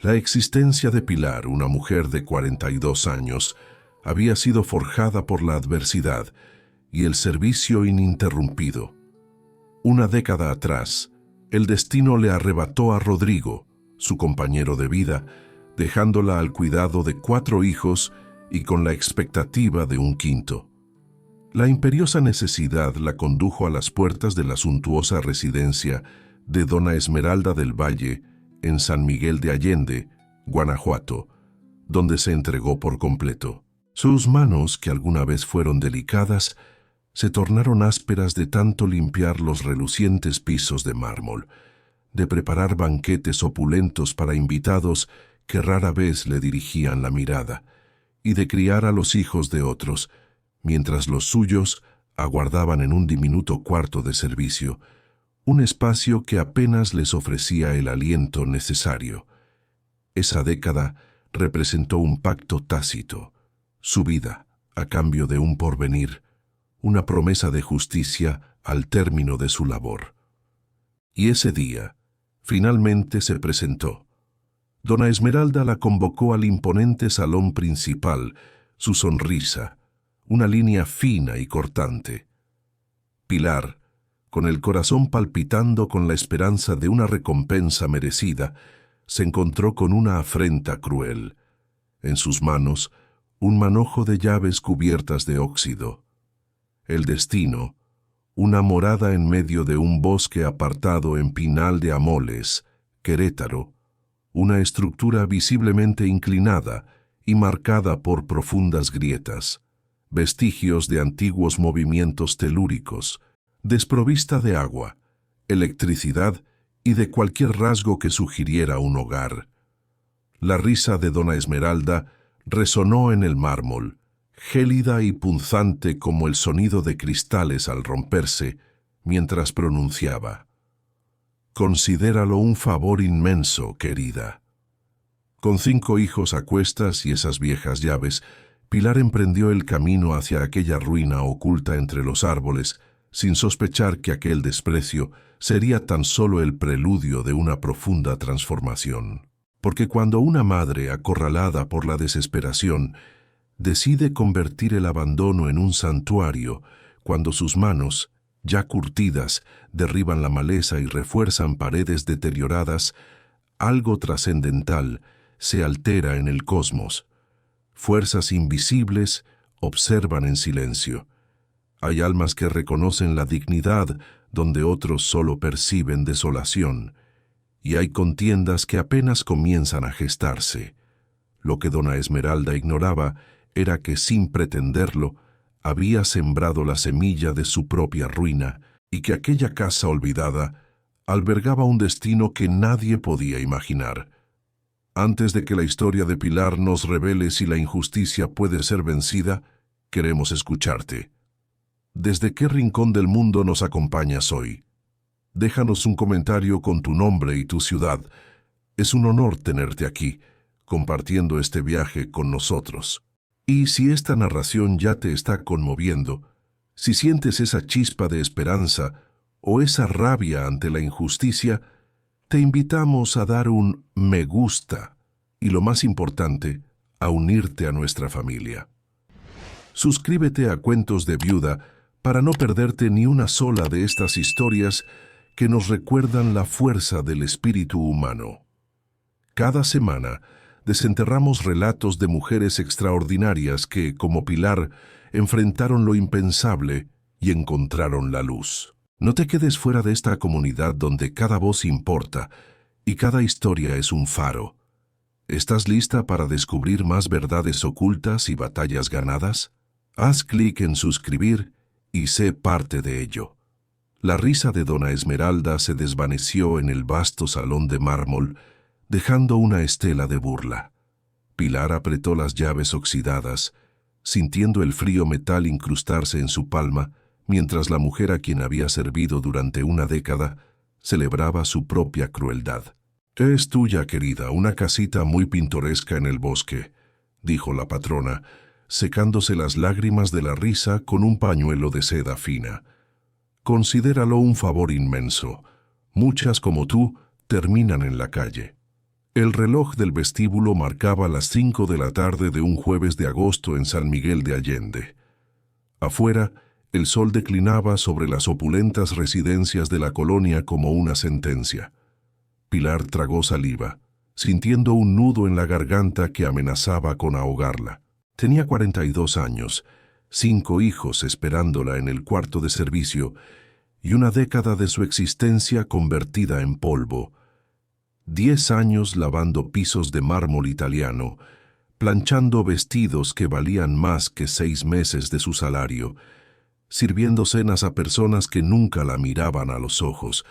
La existencia de Pilar, una mujer de 42 años, había sido forjada por la adversidad y el servicio ininterrumpido. Una década atrás, el destino le arrebató a Rodrigo, su compañero de vida, dejándola al cuidado de 4 hijos y con la expectativa de un quinto. La imperiosa necesidad la condujo a las puertas de la suntuosa residencia de Dona Esmeralda del Valle, en San Miguel de Allende, Guanajuato, donde se entregó por completo. Sus manos, que alguna vez fueron delicadas, se tornaron ásperas de tanto limpiar los relucientes pisos de mármol, de preparar banquetes opulentos para invitados que rara vez le dirigían la mirada, y de criar a los hijos de otros, mientras los suyos aguardaban en un diminuto cuarto de servicio, un espacio que apenas les ofrecía el aliento necesario. Esa década representó un pacto tácito, su vida a cambio de un porvenir, una promesa de justicia al término de su labor. Y ese día, finalmente se presentó. Dona Esmeralda la convocó al imponente salón principal, su sonrisa, una línea fina y cortante. Pilar, con el corazón palpitando con la esperanza de una recompensa merecida, se encontró con una afrenta cruel. En sus manos, un manojo de llaves cubiertas de óxido. El destino, una morada en medio de un bosque apartado en Pinal de Amoles, Querétaro, una estructura visiblemente inclinada y marcada por profundas grietas, vestigios de antiguos movimientos telúricos, desprovista de agua, electricidad y de cualquier rasgo que sugiriera un hogar. La risa de Dona Esmeralda resonó en el mármol, gélida y punzante como el sonido de cristales al romperse, mientras pronunciaba: «Considéralo un favor inmenso, querida». Con 5 hijos a cuestas y esas viejas llaves, Pilar emprendió el camino hacia aquella ruina oculta entre los árboles, sin sospechar que aquel desprecio sería tan solo el preludio de una profunda transformación. Porque cuando una madre, acorralada por la desesperación, decide convertir el abandono en un santuario, cuando sus manos, ya curtidas, derriban la maleza y refuerzan paredes deterioradas, algo trascendental se altera en el cosmos. Fuerzas invisibles observan en silencio. Hay almas que reconocen la dignidad donde otros solo perciben desolación, y hay contiendas que apenas comienzan a gestarse. Lo que Dona Esmeralda ignoraba era que, sin pretenderlo, había sembrado la semilla de su propia ruina, y que aquella casa olvidada albergaba un destino que nadie podía imaginar. Antes de que la historia de Pilar nos revele si la injusticia puede ser vencida, queremos escucharte. ¿Desde qué rincón del mundo nos acompañas hoy? Déjanos un comentario con tu nombre y tu ciudad. Es un honor tenerte aquí, compartiendo este viaje con nosotros. Y si esta narración ya te está conmoviendo, si sientes esa chispa de esperanza o esa rabia ante la injusticia, te invitamos a dar un me gusta y, lo más importante, a unirte a nuestra familia. Suscríbete a Cuentos de Viuda para no perderte ni una sola de estas historias que nos recuerdan la fuerza del espíritu humano. Cada semana desenterramos relatos de mujeres extraordinarias que, como Pilar, enfrentaron lo impensable y encontraron la luz. No te quedes fuera de esta comunidad donde cada voz importa y cada historia es un faro. ¿Estás lista para descubrir más verdades ocultas y batallas ganadas? Haz clic en suscribir y sé parte de ello. La risa de Dona Esmeralda se desvaneció en el vasto salón de mármol, dejando una estela de burla. Pilar apretó las llaves oxidadas, sintiendo el frío metal incrustarse en su palma, mientras la mujer a quien había servido durante una década celebraba su propia crueldad. «Es tuya, querida, una casita muy pintoresca en el bosque», dijo la patrona, secándose las lágrimas de la risa con un pañuelo de seda fina. «Considéralo un favor inmenso. Muchas como tú terminan en la calle». El reloj del vestíbulo marcaba las 5 de la tarde de un jueves de agosto en San Miguel de Allende. Afuera, el sol declinaba sobre las opulentas residencias de la colonia como una sentencia. Pilar tragó saliva, sintiendo un nudo en la garganta que amenazaba con ahogarla. Tenía 42 años, 5 hijos esperándola en el cuarto de servicio y una década de su existencia convertida en polvo. 10 años lavando pisos de mármol italiano, planchando vestidos que valían más que 6 meses de su salario, sirviendo cenas a personas que nunca la miraban a los ojos.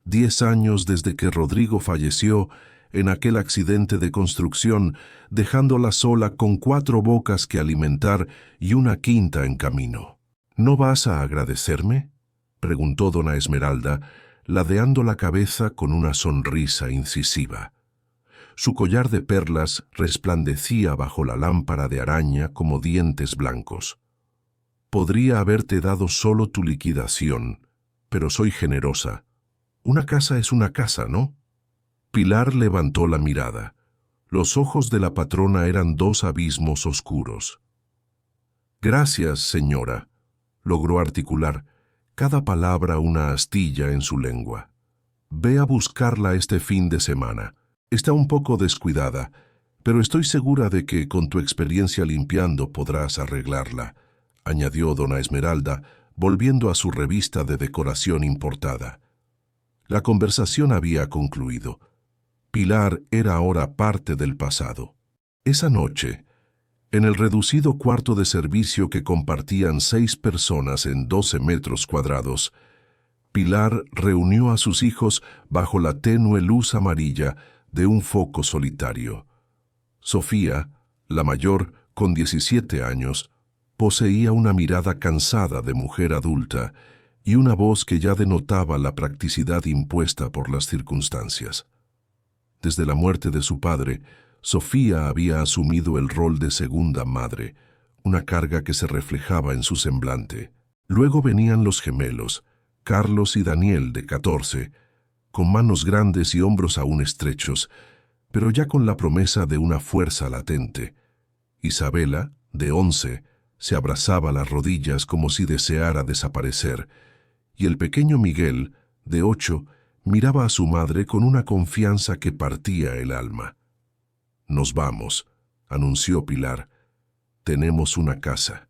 10 años desde que Rodrigo falleció en aquel accidente de construcción, dejándola sola con 4 bocas que alimentar y una quinta en camino. ¿No vas a agradecerme?, preguntó dona Esmeralda, ladeando la cabeza con una sonrisa incisiva. Su collar de perlas resplandecía bajo la lámpara de araña como dientes blancos. Podría haberte dado solo tu liquidación, pero soy generosa. Una casa es una casa, ¿no? Pilar levantó la mirada. Los ojos de la patrona eran 2 abismos oscuros. Gracias, señora, logró articular, cada palabra una astilla en su lengua. Ve a buscarla este fin de semana. Está un poco descuidada, pero estoy segura de que con tu experiencia limpiando podrás arreglarla, añadió dona Esmeralda, volviendo a su revista de decoración importada. La conversación había concluido. Pilar era ahora parte del pasado. Esa noche, en el reducido cuarto de servicio que compartían 6 personas en 12 metros cuadrados, Pilar reunió a sus hijos bajo la tenue luz amarilla de un foco solitario. Sofía, la mayor, con 17 años, poseía una mirada cansada de mujer adulta y una voz que ya denotaba la practicidad impuesta por las circunstancias. Desde la muerte de su padre, Sofía había asumido el rol de segunda madre, una carga que se reflejaba en su semblante. Luego venían los gemelos, Carlos y Daniel, de 14, con manos grandes y hombros aún estrechos, pero ya con la promesa de una fuerza latente. Isabela, de 11, se abrazaba las rodillas como si deseara desaparecer, y el pequeño Miguel, de 8, miraba a su madre con una confianza que partía el alma. «Nos vamos», anunció Pilar. «Tenemos una casa».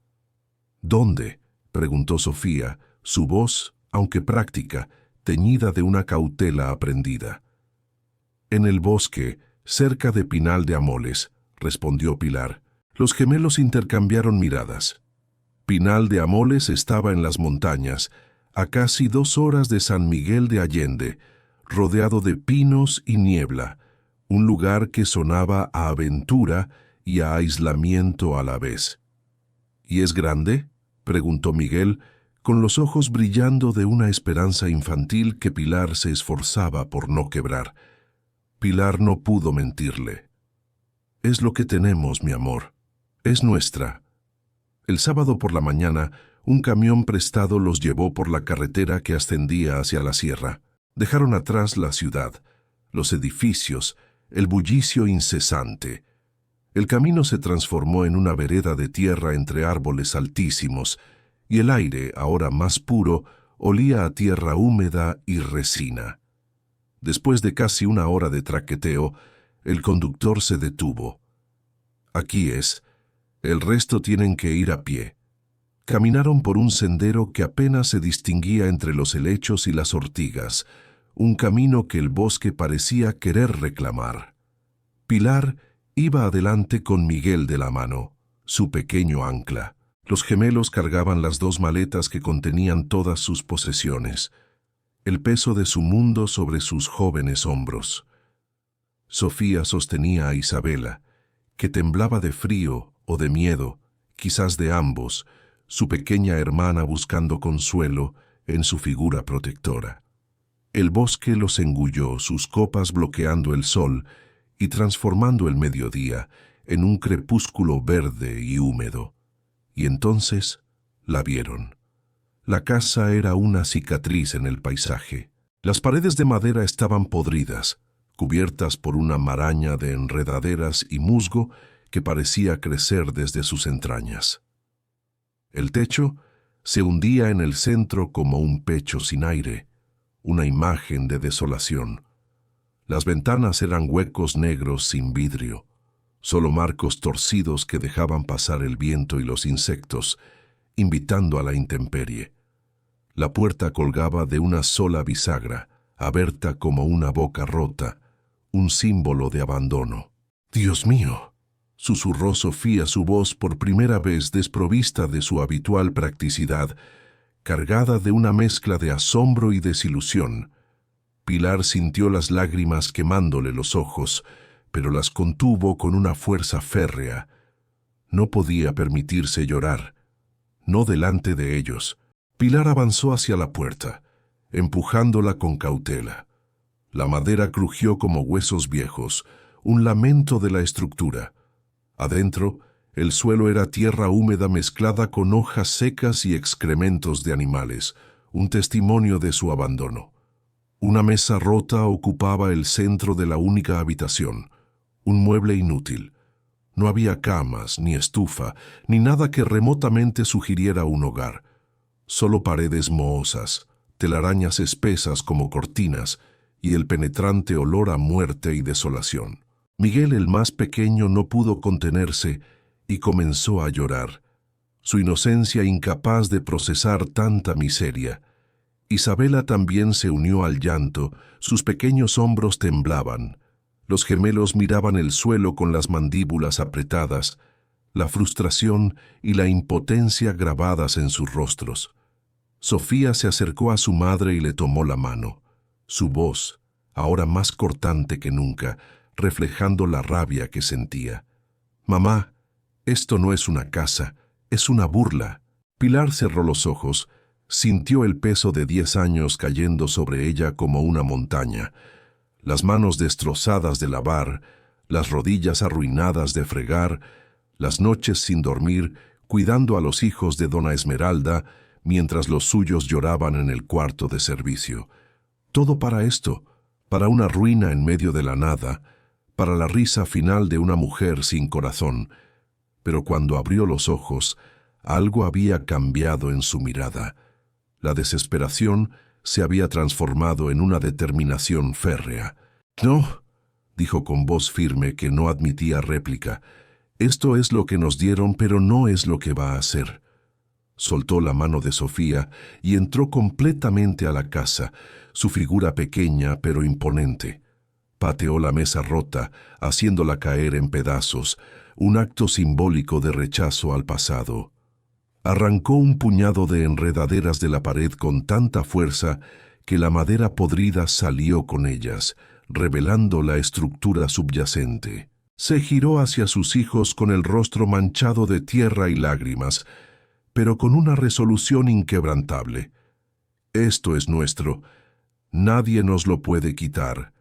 «¿Dónde?», preguntó Sofía, su voz, aunque práctica, teñida de una cautela aprendida. «En el bosque, cerca de Pinal de Amoles», respondió Pilar. Los gemelos intercambiaron miradas. Pinal de Amoles estaba en las montañas, a casi 2 horas de San Miguel de Allende, rodeado de pinos y niebla, un lugar que sonaba a aventura y a aislamiento a la vez. «¿Y es grande?», preguntó Miguel, con los ojos brillando de una esperanza infantil que Pilar se esforzaba por no quebrar. Pilar no pudo mentirle. «Es lo que tenemos, mi amor. Es nuestra». El sábado por la mañana, un camión prestado los llevó por la carretera que ascendía hacia la sierra. Dejaron atrás la ciudad, los edificios, el bullicio incesante. El camino se transformó en una vereda de tierra entre árboles altísimos, y el aire, ahora más puro, olía a tierra húmeda y resina. Después de casi 1 hora de traqueteo, el conductor se detuvo. «Aquí es. El resto tienen que ir a pie». Caminaron por un sendero que apenas se distinguía entre los helechos y las ortigas, un camino que el bosque parecía querer reclamar. Pilar iba adelante con Miguel de la mano, su pequeño ancla. Los gemelos cargaban las 2 maletas que contenían todas sus posesiones, el peso de su mundo sobre sus jóvenes hombros. Sofía sostenía a Isabela, que temblaba de frío o de miedo, quizás de ambos, su pequeña hermana buscando consuelo en su figura protectora. El bosque los engulló, sus copas bloqueando el sol y transformando el mediodía en un crepúsculo verde y húmedo. Y entonces la vieron. La casa era una cicatriz en el paisaje. Las paredes de madera estaban podridas, cubiertas por una maraña de enredaderas y musgo que parecía crecer desde sus entrañas. El techo se hundía en el centro como un pecho sin aire, una imagen de desolación. Las ventanas eran huecos negros sin vidrio, solo marcos torcidos que dejaban pasar el viento y los insectos, invitando a la intemperie. La puerta colgaba de una sola bisagra, abierta como una boca rota, un símbolo de abandono. «¡Dios mío!», susurró Sofía, su voz por primera vez desprovista de su habitual practicidad, cargada de una mezcla de asombro y desilusión. Pilar sintió las lágrimas quemándole los ojos, pero las contuvo con una fuerza férrea. No podía permitirse llorar, no delante de ellos. Pilar avanzó hacia la puerta, empujándola con cautela. La madera crujió como huesos viejos, un lamento de la estructura. Adentro, el suelo era tierra húmeda mezclada con hojas secas y excrementos de animales, un testimonio de su abandono. Una mesa rota ocupaba el centro de la única habitación, un mueble inútil. No había camas, ni estufa, ni nada que remotamente sugiriera un hogar. Solo paredes mohosas, telarañas espesas como cortinas y el penetrante olor a muerte y desolación. Miguel, el más pequeño, no pudo contenerse y comenzó a llorar, su inocencia incapaz de procesar tanta miseria. Isabela también se unió al llanto, sus pequeños hombros temblaban. Los gemelos miraban el suelo con las mandíbulas apretadas, la frustración y la impotencia grabadas en sus rostros. Sofía se acercó a su madre y le tomó la mano. Su voz, ahora más cortante que nunca, reflejando la rabia que sentía. «Mamá, esto no es una casa, es una burla». Pilar cerró los ojos, sintió el peso de 10 años cayendo sobre ella como una montaña. Las manos destrozadas de lavar, las rodillas arruinadas de fregar, las noches sin dormir, cuidando a los hijos de Dona Esmeralda, mientras los suyos lloraban en el cuarto de servicio. Todo para esto, para una ruina en medio de la nada, para la risa final de una mujer sin corazón. Pero cuando abrió los ojos, algo había cambiado en su mirada. La desesperación se había transformado en una determinación férrea. «No», dijo con voz firme que no admitía réplica, «esto es lo que nos dieron, pero no es lo que va a ser». Soltó la mano de Sofía y entró completamente a la casa, su figura pequeña pero imponente. Pateó la mesa rota, haciéndola caer en pedazos, un acto simbólico de rechazo al pasado. Arrancó un puñado de enredaderas de la pared con tanta fuerza que la madera podrida salió con ellas, revelando la estructura subyacente. Se giró hacia sus hijos con el rostro manchado de tierra y lágrimas, pero con una resolución inquebrantable. «Esto es nuestro. Nadie nos lo puede quitar.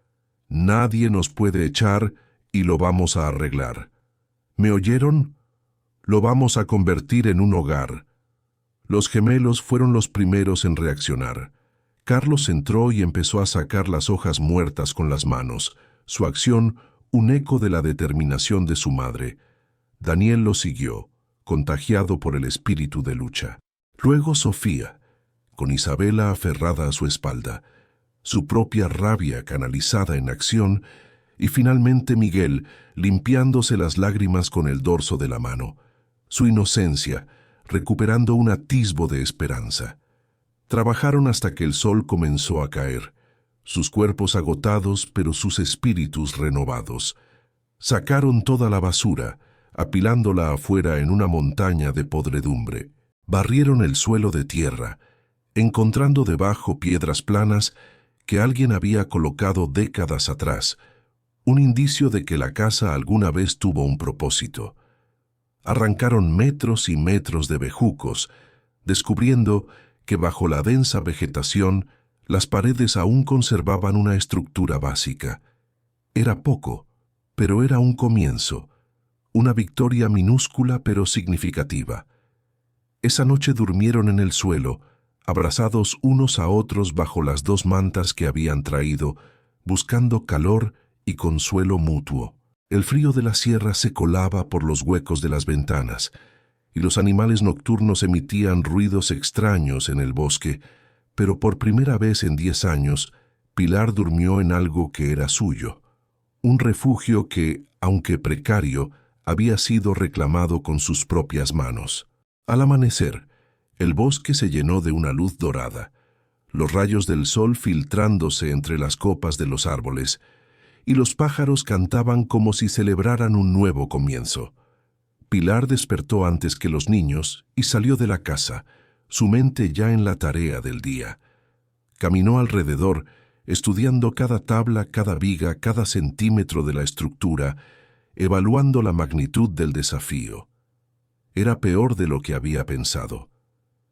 Nadie nos puede echar y lo vamos a arreglar. ¿Me oyeron? Lo vamos a convertir en un hogar». Los gemelos fueron los primeros en reaccionar. Carlos entró y empezó a sacar las hojas muertas con las manos, su acción un eco de la determinación de su madre. Daniel lo siguió, contagiado por el espíritu de lucha. Luego Sofía, con Isabela aferrada a su espalda, su propia rabia canalizada en acción, y finalmente Miguel, limpiándose las lágrimas con el dorso de la mano, su inocencia, recuperando un atisbo de esperanza. Trabajaron hasta que el sol comenzó a caer, sus cuerpos agotados pero sus espíritus renovados. Sacaron toda la basura, apilándola afuera en una montaña de podredumbre. Barrieron el suelo de tierra, encontrando debajo piedras planas que alguien había colocado décadas atrás, un indicio de que la casa alguna vez tuvo un propósito. Arrancaron metros y metros de bejucos, descubriendo que bajo la densa vegetación las paredes aún conservaban una estructura básica. Era poco, pero era un comienzo, una victoria minúscula pero significativa. Esa noche durmieron en el suelo, abrazados unos a otros bajo las 2 mantas que habían traído, buscando calor y consuelo mutuo. El frío de la sierra se colaba por los huecos de las ventanas, y los animales nocturnos emitían ruidos extraños en el bosque, pero por primera vez en 10 años, Pilar durmió en algo que era suyo, un refugio que, aunque precario, había sido reclamado con sus propias manos. Al amanecer, el bosque se llenó de una luz dorada, los rayos del sol filtrándose entre las copas de los árboles, y los pájaros cantaban como si celebraran un nuevo comienzo. Pilar despertó antes que los niños y salió de la casa, su mente ya en la tarea del día. Caminó alrededor, estudiando cada tabla, cada viga, cada centímetro de la estructura, evaluando la magnitud del desafío. Era peor de lo que había pensado.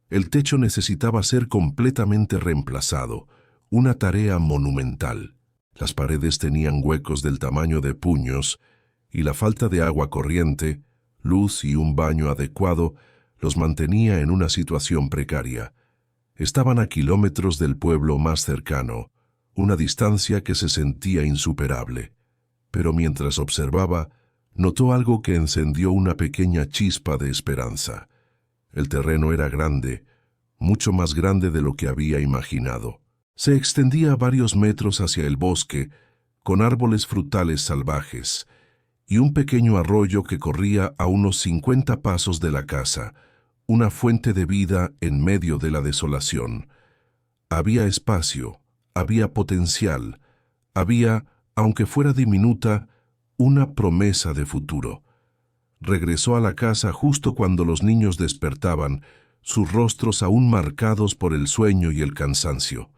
El techo necesitaba ser completamente reemplazado, una tarea monumental. Las paredes tenían huecos del tamaño de puños, y la falta de agua corriente, luz y un baño adecuado los mantenía en una situación precaria. Estaban a kilómetros del pueblo más cercano, una distancia que se sentía insuperable. Pero mientras observaba, notó algo que encendió una pequeña chispa de esperanza. El terreno era grande, mucho más grande de lo que había imaginado. Se extendía varios metros hacia el bosque, con árboles frutales salvajes, y un pequeño arroyo que corría a unos 50 pasos de la casa, una fuente de vida en medio de la desolación. Había espacio, había potencial, había, aunque fuera diminuta, una promesa de futuro. Regresó a la casa justo cuando los niños despertaban, sus rostros aún marcados por el sueño y el cansancio.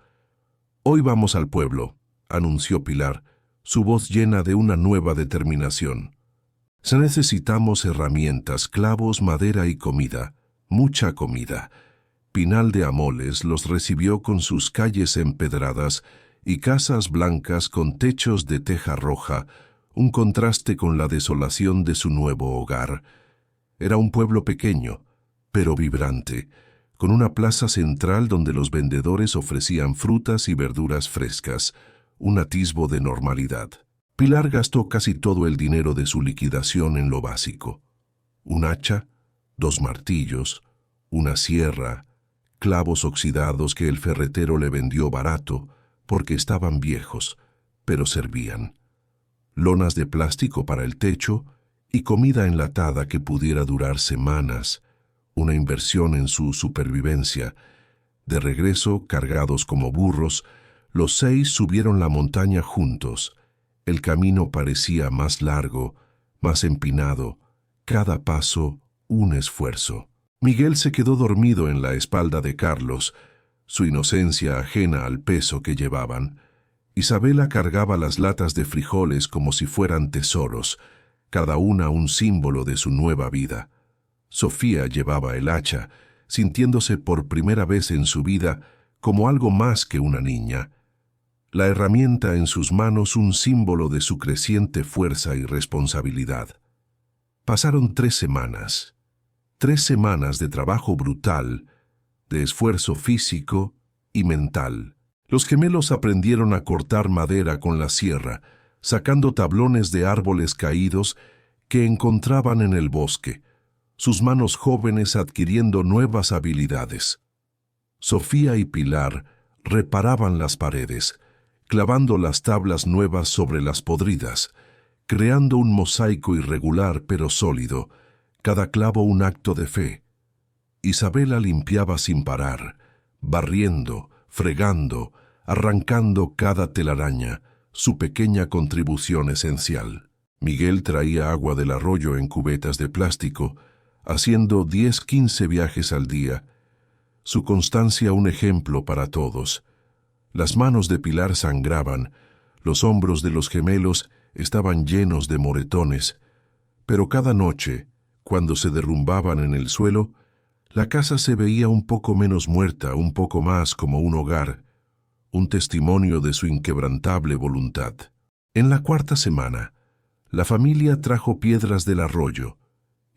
«Hoy vamos al pueblo», anunció Pilar, su voz llena de una nueva determinación. «Necesitamos herramientas, clavos, madera y comida, mucha comida». Pinal de Amoles los recibió con sus calles empedradas y casas blancas con techos de teja roja, un contraste con la desolación de su nuevo hogar. Era un pueblo pequeño, pero vibrante, con una plaza central donde los vendedores ofrecían frutas y verduras frescas, un atisbo de normalidad. Pilar gastó casi todo el dinero de su liquidación en lo básico. Un hacha, 2 martillos, una sierra, clavos oxidados que el ferretero le vendió barato porque estaban viejos, pero servían. Lonas de plástico para el techo y comida enlatada que pudiera durar semanas, una inversión en su supervivencia. De regreso, cargados como burros, los 6 subieron la montaña juntos. El camino parecía más largo, más empinado, cada paso un esfuerzo. Miguel se quedó dormido en la espalda de Carlos, su inocencia ajena al peso que llevaban. Isabela cargaba las latas de frijoles como si fueran tesoros, cada una un símbolo de su nueva vida. Sofía llevaba el hacha, sintiéndose por primera vez en su vida como algo más que una niña. La herramienta en sus manos un símbolo de su creciente fuerza y responsabilidad. Pasaron 3 semanas. 3 semanas de trabajo brutal, de esfuerzo físico y mental. Los gemelos aprendieron a cortar madera con la sierra, sacando tablones de árboles caídos que encontraban en el bosque, sus manos jóvenes adquiriendo nuevas habilidades. Sofía y Pilar reparaban las paredes, clavando las tablas nuevas sobre las podridas, creando un mosaico irregular pero sólido, cada clavo un acto de fe. Isabela limpiaba sin parar, barriendo, fregando, arrancando cada telaraña, su pequeña contribución esencial. Miguel traía agua del arroyo en cubetas de plástico, haciendo 10-15 viajes al día. Su constancia un ejemplo para todos. Las manos de Pilar sangraban, los hombros de los gemelos estaban llenos de moretones, pero cada noche, cuando se derrumbaban en el suelo, la casa se veía un poco menos muerta, un poco más como un hogar, un testimonio de su inquebrantable voluntad. En la 4ª semana, la familia trajo piedras del arroyo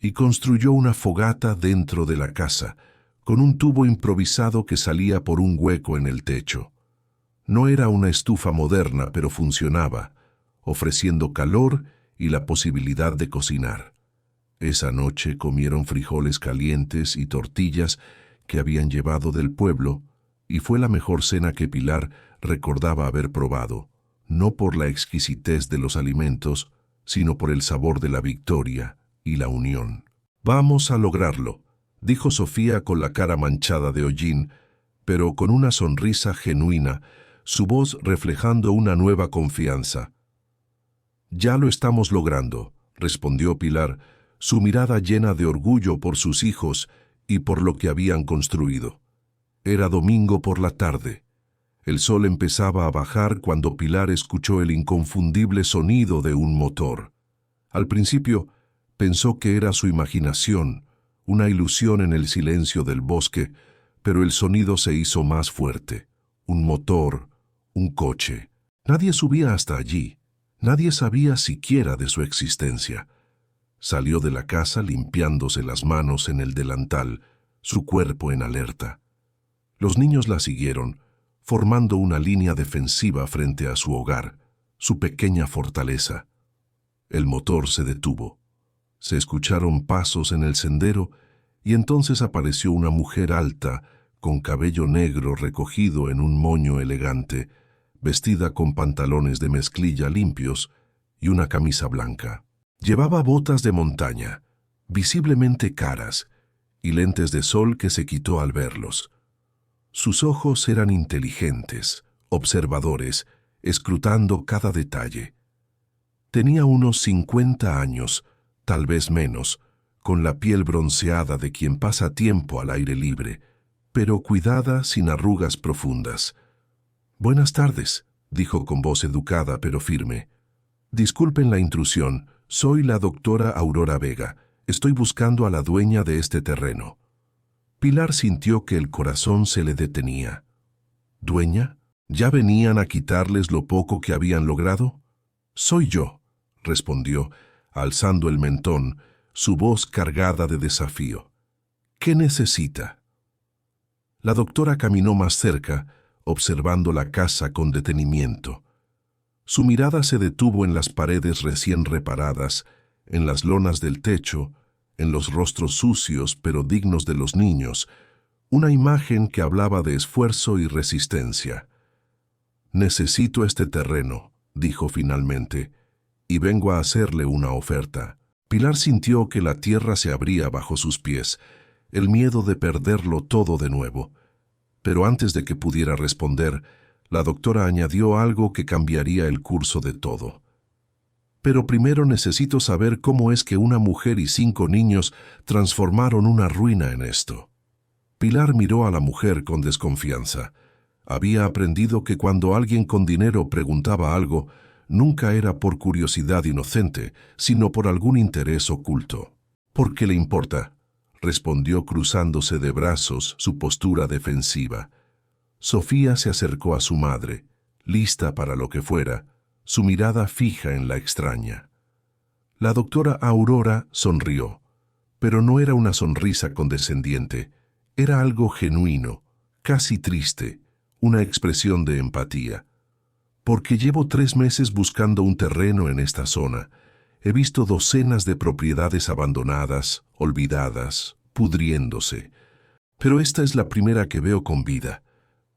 y construyó una fogata dentro de la casa, con un tubo improvisado que salía por un hueco en el techo. No era una estufa moderna, pero funcionaba. ofreciendo calor y la posibilidad de cocinar. Esa noche comieron frijoles calientes y tortillas que habían llevado del pueblo, y fue la mejor cena que Pilar recordaba haber probado, no por la exquisitez de los alimentos, sino por el sabor de la victoria y la unión. «Vamos a lograrlo», dijo Sofía con la cara manchada de hollín, pero con una sonrisa genuina, su voz reflejando una nueva confianza. «Ya lo estamos logrando», respondió Pilar, su mirada llena de orgullo por sus hijos y por lo que habían construido. Era domingo por la tarde. El sol empezaba a bajar cuando Pilar escuchó el inconfundible sonido de un motor. Al principio, pensó que era su imaginación, una ilusión en el silencio del bosque, pero el sonido se hizo más fuerte. Un motor, un coche. Nadie subía hasta allí. Nadie sabía siquiera de su existencia. Salió de la casa limpiándose las manos en el delantal, su cuerpo en alerta. Los niños la siguieron, formando una línea defensiva frente a su hogar, su pequeña fortaleza. El motor se detuvo. Se escucharon pasos en el sendero y entonces apareció una mujer alta, con cabello negro recogido en un moño elegante, vestida con pantalones de mezclilla limpios y una camisa blanca. Llevaba botas de montaña, visiblemente caras, y lentes de sol que se quitó al verlos. Sus ojos eran inteligentes, observadores, escrutando cada detalle. Tenía unos 50 años, tal vez menos, con la piel bronceada de quien pasa tiempo al aire libre, pero cuidada, sin arrugas profundas. «Buenas tardes», dijo con voz educada pero firme. «Disculpen la intrusión, soy la doctora Aurora Vega. Estoy buscando a la dueña de este terreno». Pilar sintió que el corazón se le detenía. «¿Dueña? ¿Ya venían a quitarles lo poco que habían logrado?» «Soy yo», respondió, alzando el mentón, su voz cargada de desafío. «¿Qué necesita?» La doctora caminó más cerca, observando la casa con detenimiento. Su mirada se detuvo en las paredes recién reparadas, en las lonas del techo, en los rostros sucios pero dignos de los niños, una imagen que hablaba de esfuerzo y resistencia. «Necesito este terreno», dijo finalmente, «y vengo a hacerle una oferta». Pilar sintió que la tierra se abría bajo sus pies, el miedo de perderlo todo de nuevo. Pero antes de que pudiera responder, la doctora añadió algo que cambiaría el curso de todo. «Pero primero necesito saber cómo es que una mujer y 5 niños transformaron una ruina en esto». Pilar miró a la mujer con desconfianza. Había aprendido que cuando alguien con dinero preguntaba algo, nunca era por curiosidad inocente, sino por algún interés oculto. «¿Por qué le importa?», respondió cruzándose de brazos, su postura defensiva. Sofía se acercó a su madre, lista para lo que fuera, su mirada fija en la extraña. La doctora Aurora sonrió, pero no era una sonrisa condescendiente, era algo genuino, casi triste, una expresión de empatía. «Porque llevo 3 meses buscando un terreno en esta zona. He visto docenas de propiedades abandonadas, olvidadas, pudriéndose. Pero esta es la primera que veo con vida».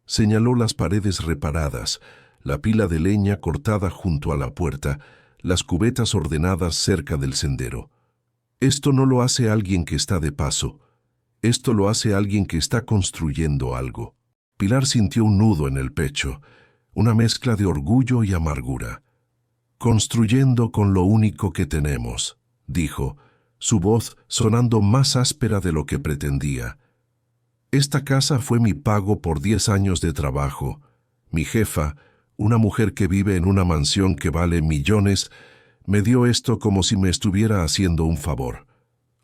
Señaló las paredes reparadas, la pila de leña cortada junto a la puerta, las cubetas ordenadas cerca del sendero. «Esto no lo hace alguien que está de paso. Esto lo hace alguien que está construyendo algo». Pilar sintió un nudo en el pecho, una mezcla de orgullo y amargura. «Construyendo con lo único que tenemos», dijo, su voz sonando más áspera de lo que pretendía. «Esta casa fue mi pago por 10 años de trabajo. Mi jefa, una mujer que vive en una mansión que vale millones, me dio esto como si me estuviera haciendo un favor».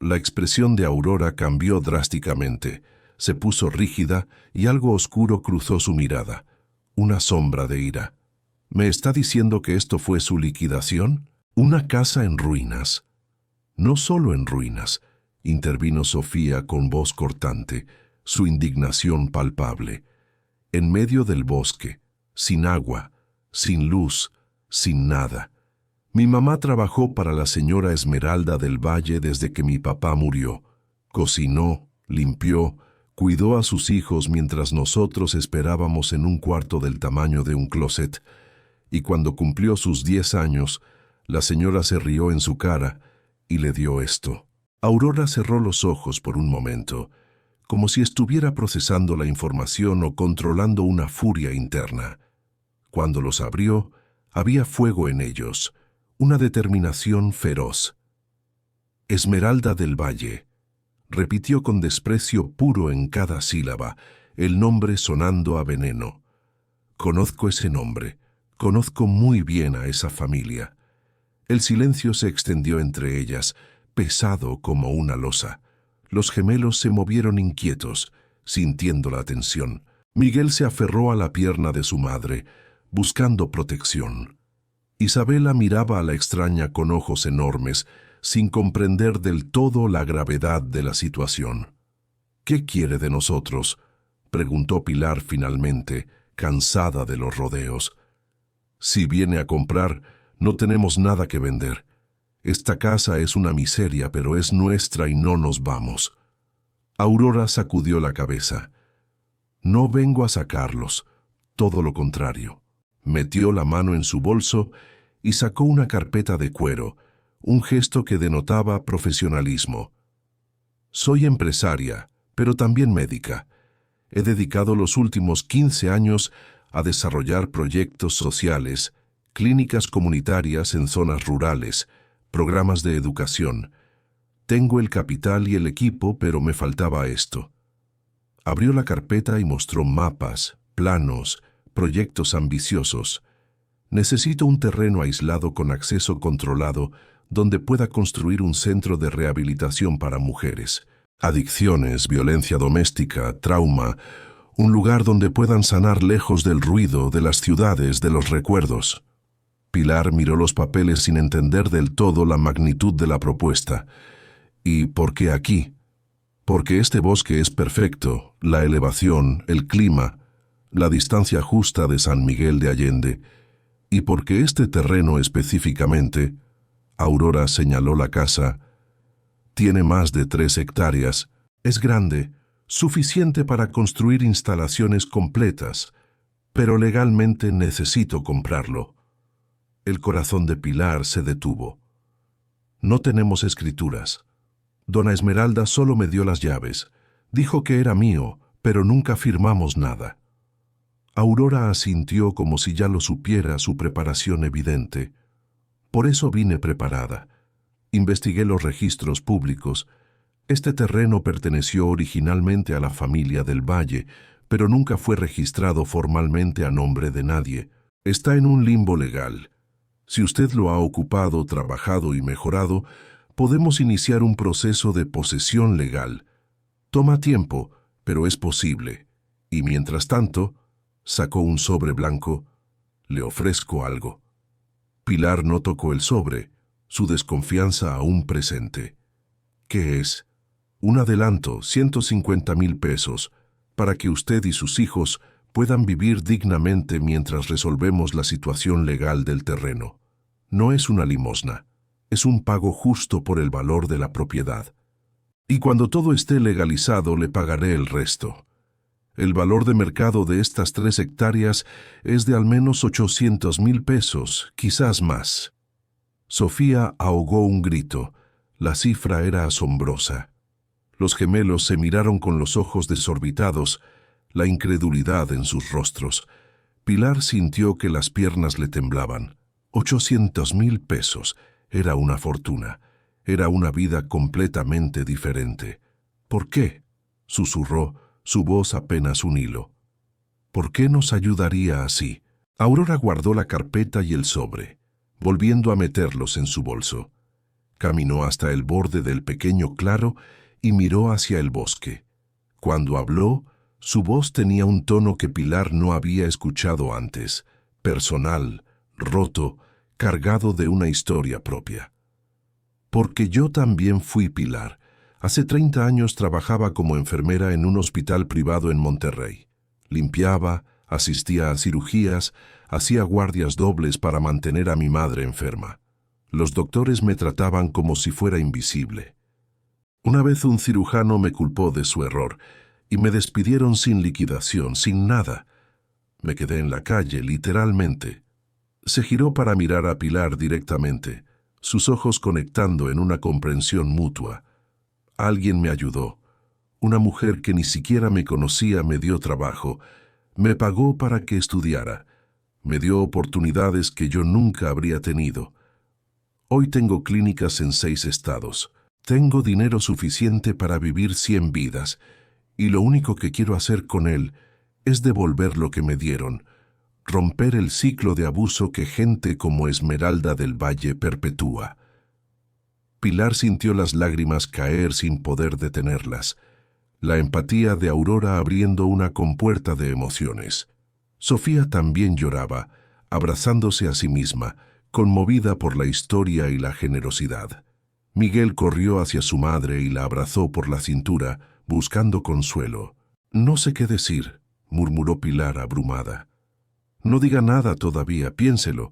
La expresión de Aurora cambió drásticamente, se puso rígida y algo oscuro cruzó su mirada, una sombra de ira. «¿Me está diciendo que esto fue su liquidación? Una casa en ruinas». «No solo en ruinas», intervino Sofía con voz cortante, su indignación palpable. «En medio del bosque, sin agua, sin luz, sin nada. Mi mamá trabajó para la señora Esmeralda del Valle desde que mi papá murió. Cocinó, limpió, cuidó a sus hijos mientras nosotros esperábamos en un cuarto del tamaño de un closet. Y cuando cumplió sus 10 años, la señora se rió en su cara y le dio esto. Aurora cerró los ojos por un momento, como si estuviera procesando la información o controlando una furia interna. Cuando los abrió, había fuego en ellos, una determinación feroz. Esmeralda del Valle, repitió con desprecio puro en cada sílaba, el nombre sonando a veneno. Conozco ese nombre, conozco muy bien a esa familia. El silencio se extendió entre ellas, pesado como una losa. Los gemelos se movieron inquietos, sintiendo la tensión. Miguel se aferró a la pierna de su madre, buscando protección. Isabela miraba a la extraña con ojos enormes, sin comprender del todo la gravedad de la situación. «¿Qué quiere de nosotros?», preguntó Pilar finalmente, cansada de los rodeos. «Si viene a comprar, no tenemos nada que vender. Esta casa es una miseria, pero es nuestra y no nos vamos». Aurora sacudió la cabeza. «No vengo a sacarlos, todo lo contrario». Metió la mano en su bolso y sacó una carpeta de cuero, un gesto que denotaba profesionalismo. «Soy empresaria, pero también médica. He dedicado los últimos 15 años a desarrollar proyectos sociales, clínicas comunitarias en zonas rurales, programas de educación. Tengo el capital y el equipo, pero me faltaba esto». Abrió la carpeta y mostró mapas, planos, proyectos ambiciosos. «Necesito un terreno aislado con acceso controlado donde pueda construir un centro de rehabilitación para mujeres. Adicciones, violencia doméstica, trauma, un lugar donde puedan sanar lejos del ruido, de las ciudades, de los recuerdos». Pilar miró los papeles sin entender del todo la magnitud de la propuesta. «¿Y por qué aquí?». «Porque este bosque es perfecto, la elevación, el clima, la distancia justa de San Miguel de Allende, y porque este terreno específicamente», Aurora señaló la casa, «tiene más de 3 hectáreas, es grande, suficiente para construir instalaciones completas, pero legalmente necesito comprarlo». El corazón de Pilar se detuvo. «No tenemos escrituras. Dona Esmeralda solo me dio las llaves. Dijo que era mío, pero nunca firmamos nada». Aurora asintió como si ya lo supiera, su preparación evidente. «Por eso vine preparada. Investigué los registros públicos. Este terreno perteneció originalmente a la familia del Valle, pero nunca fue registrado formalmente a nombre de nadie. Está en un limbo legal. Si usted lo ha ocupado, trabajado y mejorado, podemos iniciar un proceso de posesión legal. Toma tiempo, pero es posible. Y mientras tanto», sacó un sobre blanco, «le ofrezco algo». Pilar no tocó el sobre, su desconfianza aún presente. «¿Qué es?». «Un adelanto, 150,000 pesos, para que usted y sus hijos puedan vivir dignamente mientras resolvemos la situación legal del terreno. No es una limosna, es un pago justo por el valor de la propiedad. Y cuando todo esté legalizado le pagaré el resto. El valor de mercado de estas 3 hectáreas es de al menos 800,000 pesos, quizás más». Sofía ahogó un grito. La cifra era asombrosa. Los gemelos se miraron con los ojos desorbitados, la incredulidad en sus rostros. Pilar sintió que las piernas le temblaban. 800,000 pesos. Era una fortuna. Era una vida completamente diferente. «¿Por qué?», susurró, su voz apenas un hilo. «¿Por qué nos ayudaría así?». Aurora guardó la carpeta y el sobre, volviendo a meterlos en su bolso. Caminó hasta el borde del pequeño claro y miró hacia el bosque. Cuando habló, su voz tenía un tono que Pilar no había escuchado antes, personal, roto, cargado de una historia propia. «Porque yo también fui Pilar. Hace 30 años trabajaba como enfermera en un hospital privado en Monterrey. Limpiaba, asistía a cirugías, hacía guardias dobles para mantener a mi madre enferma. Los doctores me trataban como si fuera invisible. Una vez un cirujano me culpó de su error y me despidieron sin liquidación, sin nada. Me quedé en la calle, literalmente. Se giró para mirar a Pilar directamente, sus ojos conectando en una comprensión mutua. Alguien me ayudó. Una mujer que ni siquiera me conocía me dio trabajo. Me pagó para que estudiara. Me dio oportunidades que yo nunca habría tenido. Hoy tengo clínicas en 6 estados. Tengo dinero suficiente para vivir 100 vidas, y lo único que quiero hacer con él es devolver lo que me dieron, romper el ciclo de abuso que gente como Esmeralda del Valle perpetúa. Pilar sintió las lágrimas caer sin poder detenerlas, la empatía de Aurora abriendo una compuerta de emociones. Sofía también lloraba, abrazándose a sí misma, conmovida por la historia y la generosidad. Miguel corrió hacia su madre y la abrazó por la cintura, buscando consuelo. «No sé qué decir», murmuró Pilar abrumada. «No diga nada todavía, piénselo.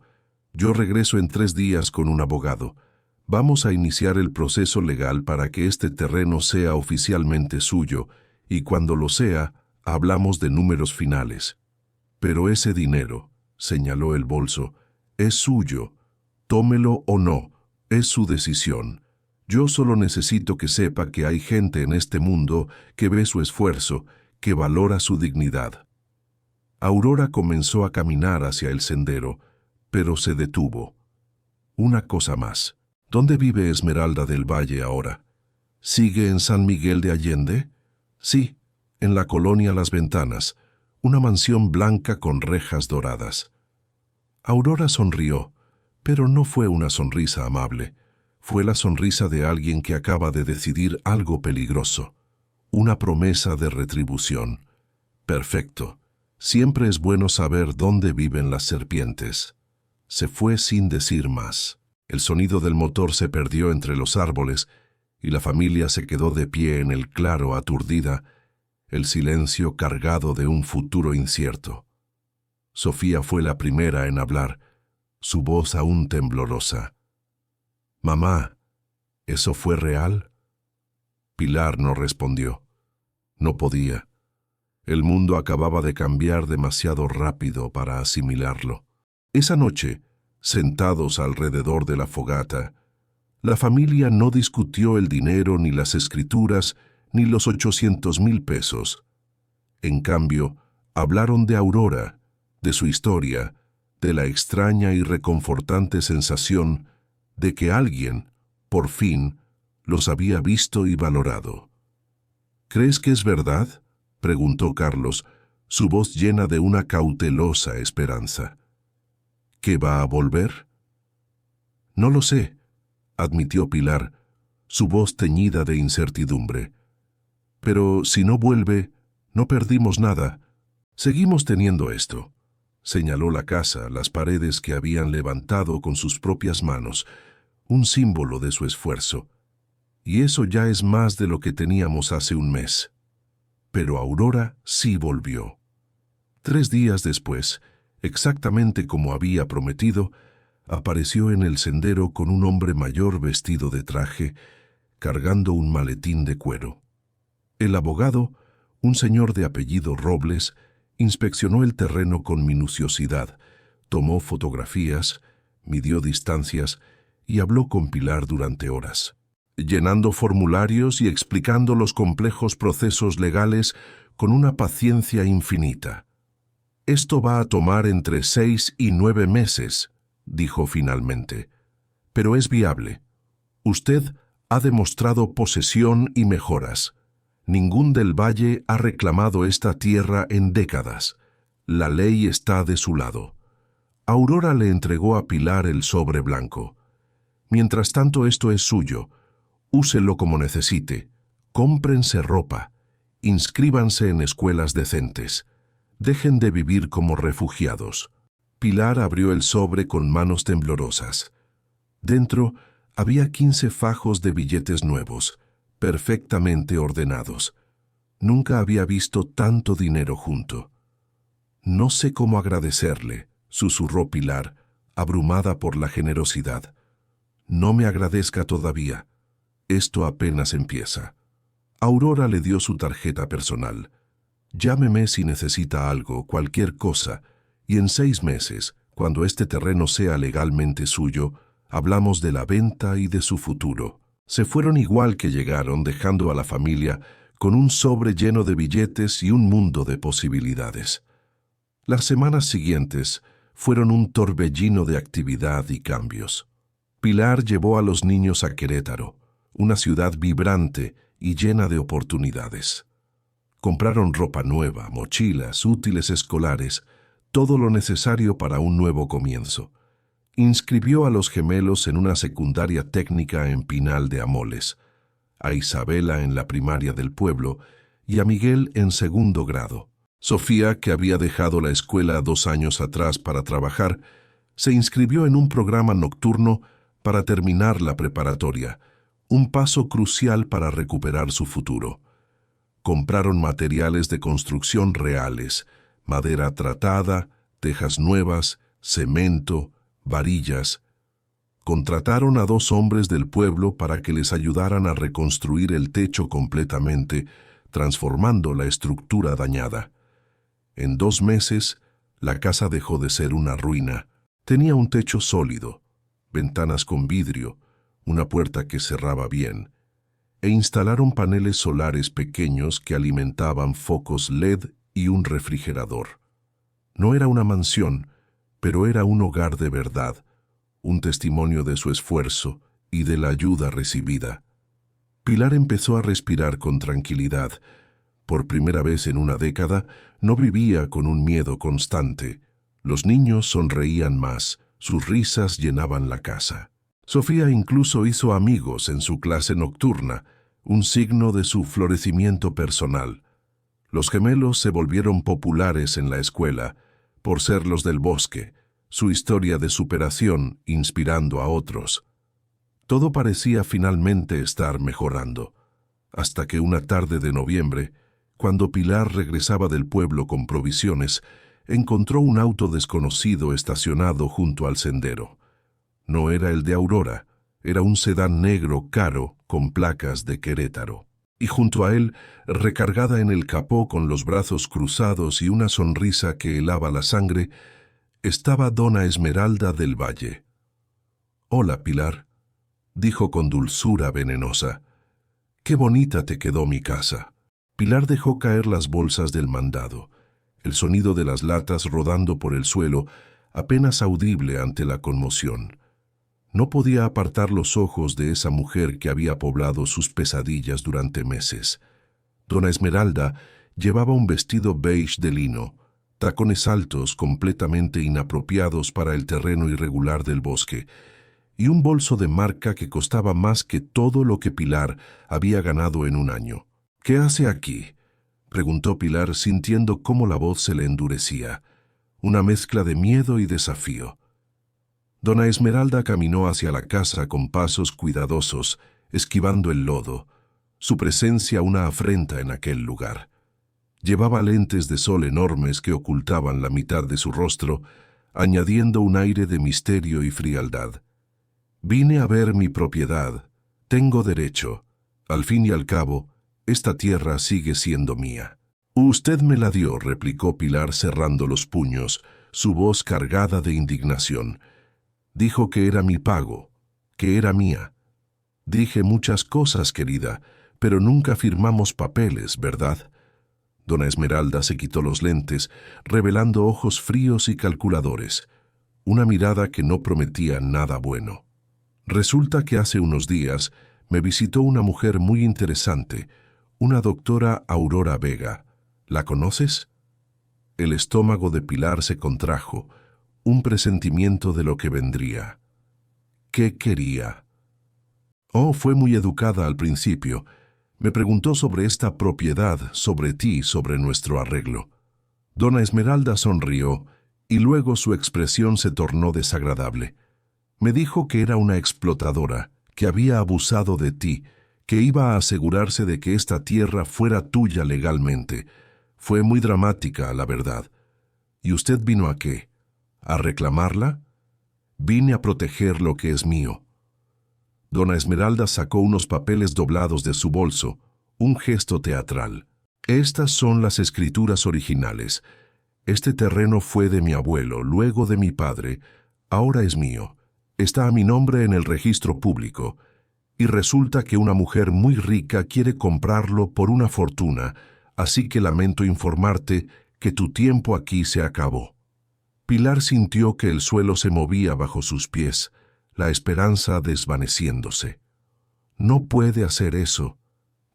Yo regreso en 3 días con un abogado. Vamos a iniciar el proceso legal para que este terreno sea oficialmente suyo, y cuando lo sea, hablamos de números finales. Pero ese dinero», señaló el bolso, «es suyo. Tómelo o no, es su decisión. Yo solo necesito que sepa que hay gente en este mundo que ve su esfuerzo, que valora su dignidad». Aurora comenzó a caminar hacia el sendero, pero se detuvo. Una cosa más. ¿Dónde vive Esmeralda del Valle ahora? ¿Sigue en San Miguel de Allende? Sí, en la colonia Las Ventanas, una mansión blanca con rejas doradas. Aurora sonrió, pero no fue una sonrisa amable. Fue la sonrisa de alguien que acaba de decidir algo peligroso. Una promesa de retribución. Perfecto. Siempre es bueno saber dónde viven las serpientes. Se fue sin decir más. El sonido del motor se perdió entre los árboles y la familia se quedó de pie en el claro aturdida, el silencio cargado de un futuro incierto. Sofía fue la primera en hablar, su voz aún temblorosa. «Mamá, ¿eso fue real?» Pilar no respondió. No podía. El mundo acababa de cambiar demasiado rápido para asimilarlo. Esa noche, sentados alrededor de la fogata, la familia no discutió el dinero, ni las escrituras, ni los 800,000 pesos. En cambio, hablaron de Aurora, de su historia, de la extraña y reconfortante sensación de que alguien, por fin, los había visto y valorado. «¿Crees que es verdad?», preguntó Carlos, su voz llena de una cautelosa esperanza. «¿Que va a volver?» «No lo sé», admitió Pilar, su voz teñida de incertidumbre. «Pero si no vuelve, no perdimos nada. Seguimos teniendo esto». Señaló la casa, las paredes que habían levantado con sus propias manos, un símbolo de su esfuerzo. «Y eso ya es más de lo que teníamos hace un mes». Pero Aurora sí volvió. 3 días después, exactamente como había prometido, apareció en el sendero con un hombre mayor vestido de traje, cargando un maletín de cuero. El abogado, un señor de apellido Robles, inspeccionó el terreno con minuciosidad, tomó fotografías, midió distancias y habló con Pilar durante horas, llenando formularios y explicando los complejos procesos legales con una paciencia infinita. «Esto va a tomar entre 6 y 9 meses», dijo finalmente, «pero es viable. Usted ha demostrado posesión y mejoras. Ningún del Valle ha reclamado esta tierra en décadas. La ley está de su lado». Aurora le entregó a Pilar el sobre blanco. «Mientras tanto esto es suyo. Úselo como necesite. Cómprense ropa. Inscríbanse en escuelas decentes. Dejen de vivir como refugiados». Pilar abrió el sobre con manos temblorosas. Dentro había 15 fajos de billetes nuevos, perfectamente ordenados. Nunca había visto tanto dinero junto. «No sé cómo agradecerle», susurró Pilar, abrumada por la generosidad. No me agradezca todavía. Esto apenas empieza. Aurora le dio su tarjeta personal. Llámeme si necesita algo, cualquier cosa, y en 6 meses, cuando este terreno sea legalmente suyo, hablamos de la venta y de su futuro. Se fueron igual que llegaron, dejando a la familia con un sobre lleno de billetes y un mundo de posibilidades. Las semanas siguientes fueron un torbellino de actividad y cambios. Pilar llevó a los niños a Querétaro, una ciudad vibrante y llena de oportunidades. Compraron ropa nueva, mochilas, útiles escolares, todo lo necesario para un nuevo comienzo. Inscribió a los gemelos en una secundaria técnica en Pinal de Amoles, a Isabela en la primaria del pueblo y a Miguel en 2º grado. Sofía, que había dejado la escuela 2 años atrás para trabajar, se inscribió en un programa nocturno para terminar la preparatoria, un paso crucial para recuperar su futuro. Compraron materiales de construcción reales, madera tratada, tejas nuevas, cemento, varillas. Contrataron a 2 hombres del pueblo para que les ayudaran a reconstruir el techo completamente, transformando la estructura dañada. En 2 meses, la casa dejó de ser una ruina. Tenía un techo sólido, ventanas con vidrio, una puerta que cerraba bien, e instalaron paneles solares pequeños que alimentaban focos LED y un refrigerador. No era una mansión, pero era un hogar de verdad, un testimonio de su esfuerzo y de la ayuda recibida. Pilar empezó a respirar con tranquilidad. Por primera vez en una década, no vivía con un miedo constante. Los niños sonreían más, sus risas llenaban la casa. Sofía incluso hizo amigos en su clase nocturna, un signo de su florecimiento personal. Los gemelos se volvieron populares en la escuela, por ser los del bosque, su historia de superación inspirando a otros. Todo parecía finalmente estar mejorando, hasta que una tarde de noviembre, cuando Pilar regresaba del pueblo con provisiones, encontró un auto desconocido estacionado junto al sendero. No era el de Aurora, era un sedán negro caro con placas de Querétaro. Y junto a él, recargada en el capó con los brazos cruzados y una sonrisa que helaba la sangre, estaba Dona Esmeralda del Valle. «Hola, Pilar», dijo con dulzura venenosa. «Qué bonita te quedó mi casa». Pilar dejó caer las bolsas del mandado, el sonido de las latas rodando por el suelo, apenas audible ante la conmoción. No podía apartar los ojos de esa mujer que había poblado sus pesadillas durante meses. Dona Esmeralda llevaba un vestido beige de lino, tacones altos completamente inapropiados para el terreno irregular del bosque, y un bolso de marca que costaba más que todo lo que Pilar había ganado en un año. «¿Qué hace aquí?», preguntó Pilar, sintiendo cómo la voz se le endurecía, una mezcla de miedo y desafío. Dona Esmeralda caminó hacia la casa con pasos cuidadosos, esquivando el lodo, su presencia una afrenta en aquel lugar. Llevaba lentes de sol enormes que ocultaban la mitad de su rostro, añadiendo un aire de misterio y frialdad. «Vine a ver mi propiedad. Tengo derecho. Al fin y al cabo, esta tierra sigue siendo mía». «Usted me la dio», replicó Pilar cerrando los puños, su voz cargada de indignación. «Dijo que era mi pago, que era mía. Dije muchas cosas, querida, pero nunca firmamos papeles, ¿verdad?» Dona Esmeralda se quitó los lentes, revelando ojos fríos y calculadores, una mirada que no prometía nada bueno. «Resulta que hace unos días me visitó una mujer muy interesante, una doctora Aurora Vega. ¿La conoces?» El estómago de Pilar se contrajo, un presentimiento de lo que vendría. ¿Qué quería? «Oh, fue muy educada al principio. Me preguntó sobre esta propiedad, sobre ti, sobre nuestro arreglo». Dona Esmeralda sonrió, y luego su expresión se tornó desagradable. «Me dijo que era una explotadora, que había abusado de ti, que iba a asegurarse de que esta tierra fuera tuya legalmente. Fue muy dramática, la verdad. ¿Y usted vino a qué? ¿A reclamarla?» «Vine a proteger lo que es mío». Dona Esmeralda sacó unos papeles doblados de su bolso, un gesto teatral. Estas son las escrituras originales. Este terreno fue de mi abuelo, luego de mi padre, ahora es mío. Está a mi nombre en el registro público. Y resulta que una mujer muy rica quiere comprarlo por una fortuna, así que lamento informarte que tu tiempo aquí se acabó. Pilar sintió que el suelo se movía bajo sus pies, la esperanza desvaneciéndose. No puede hacer eso.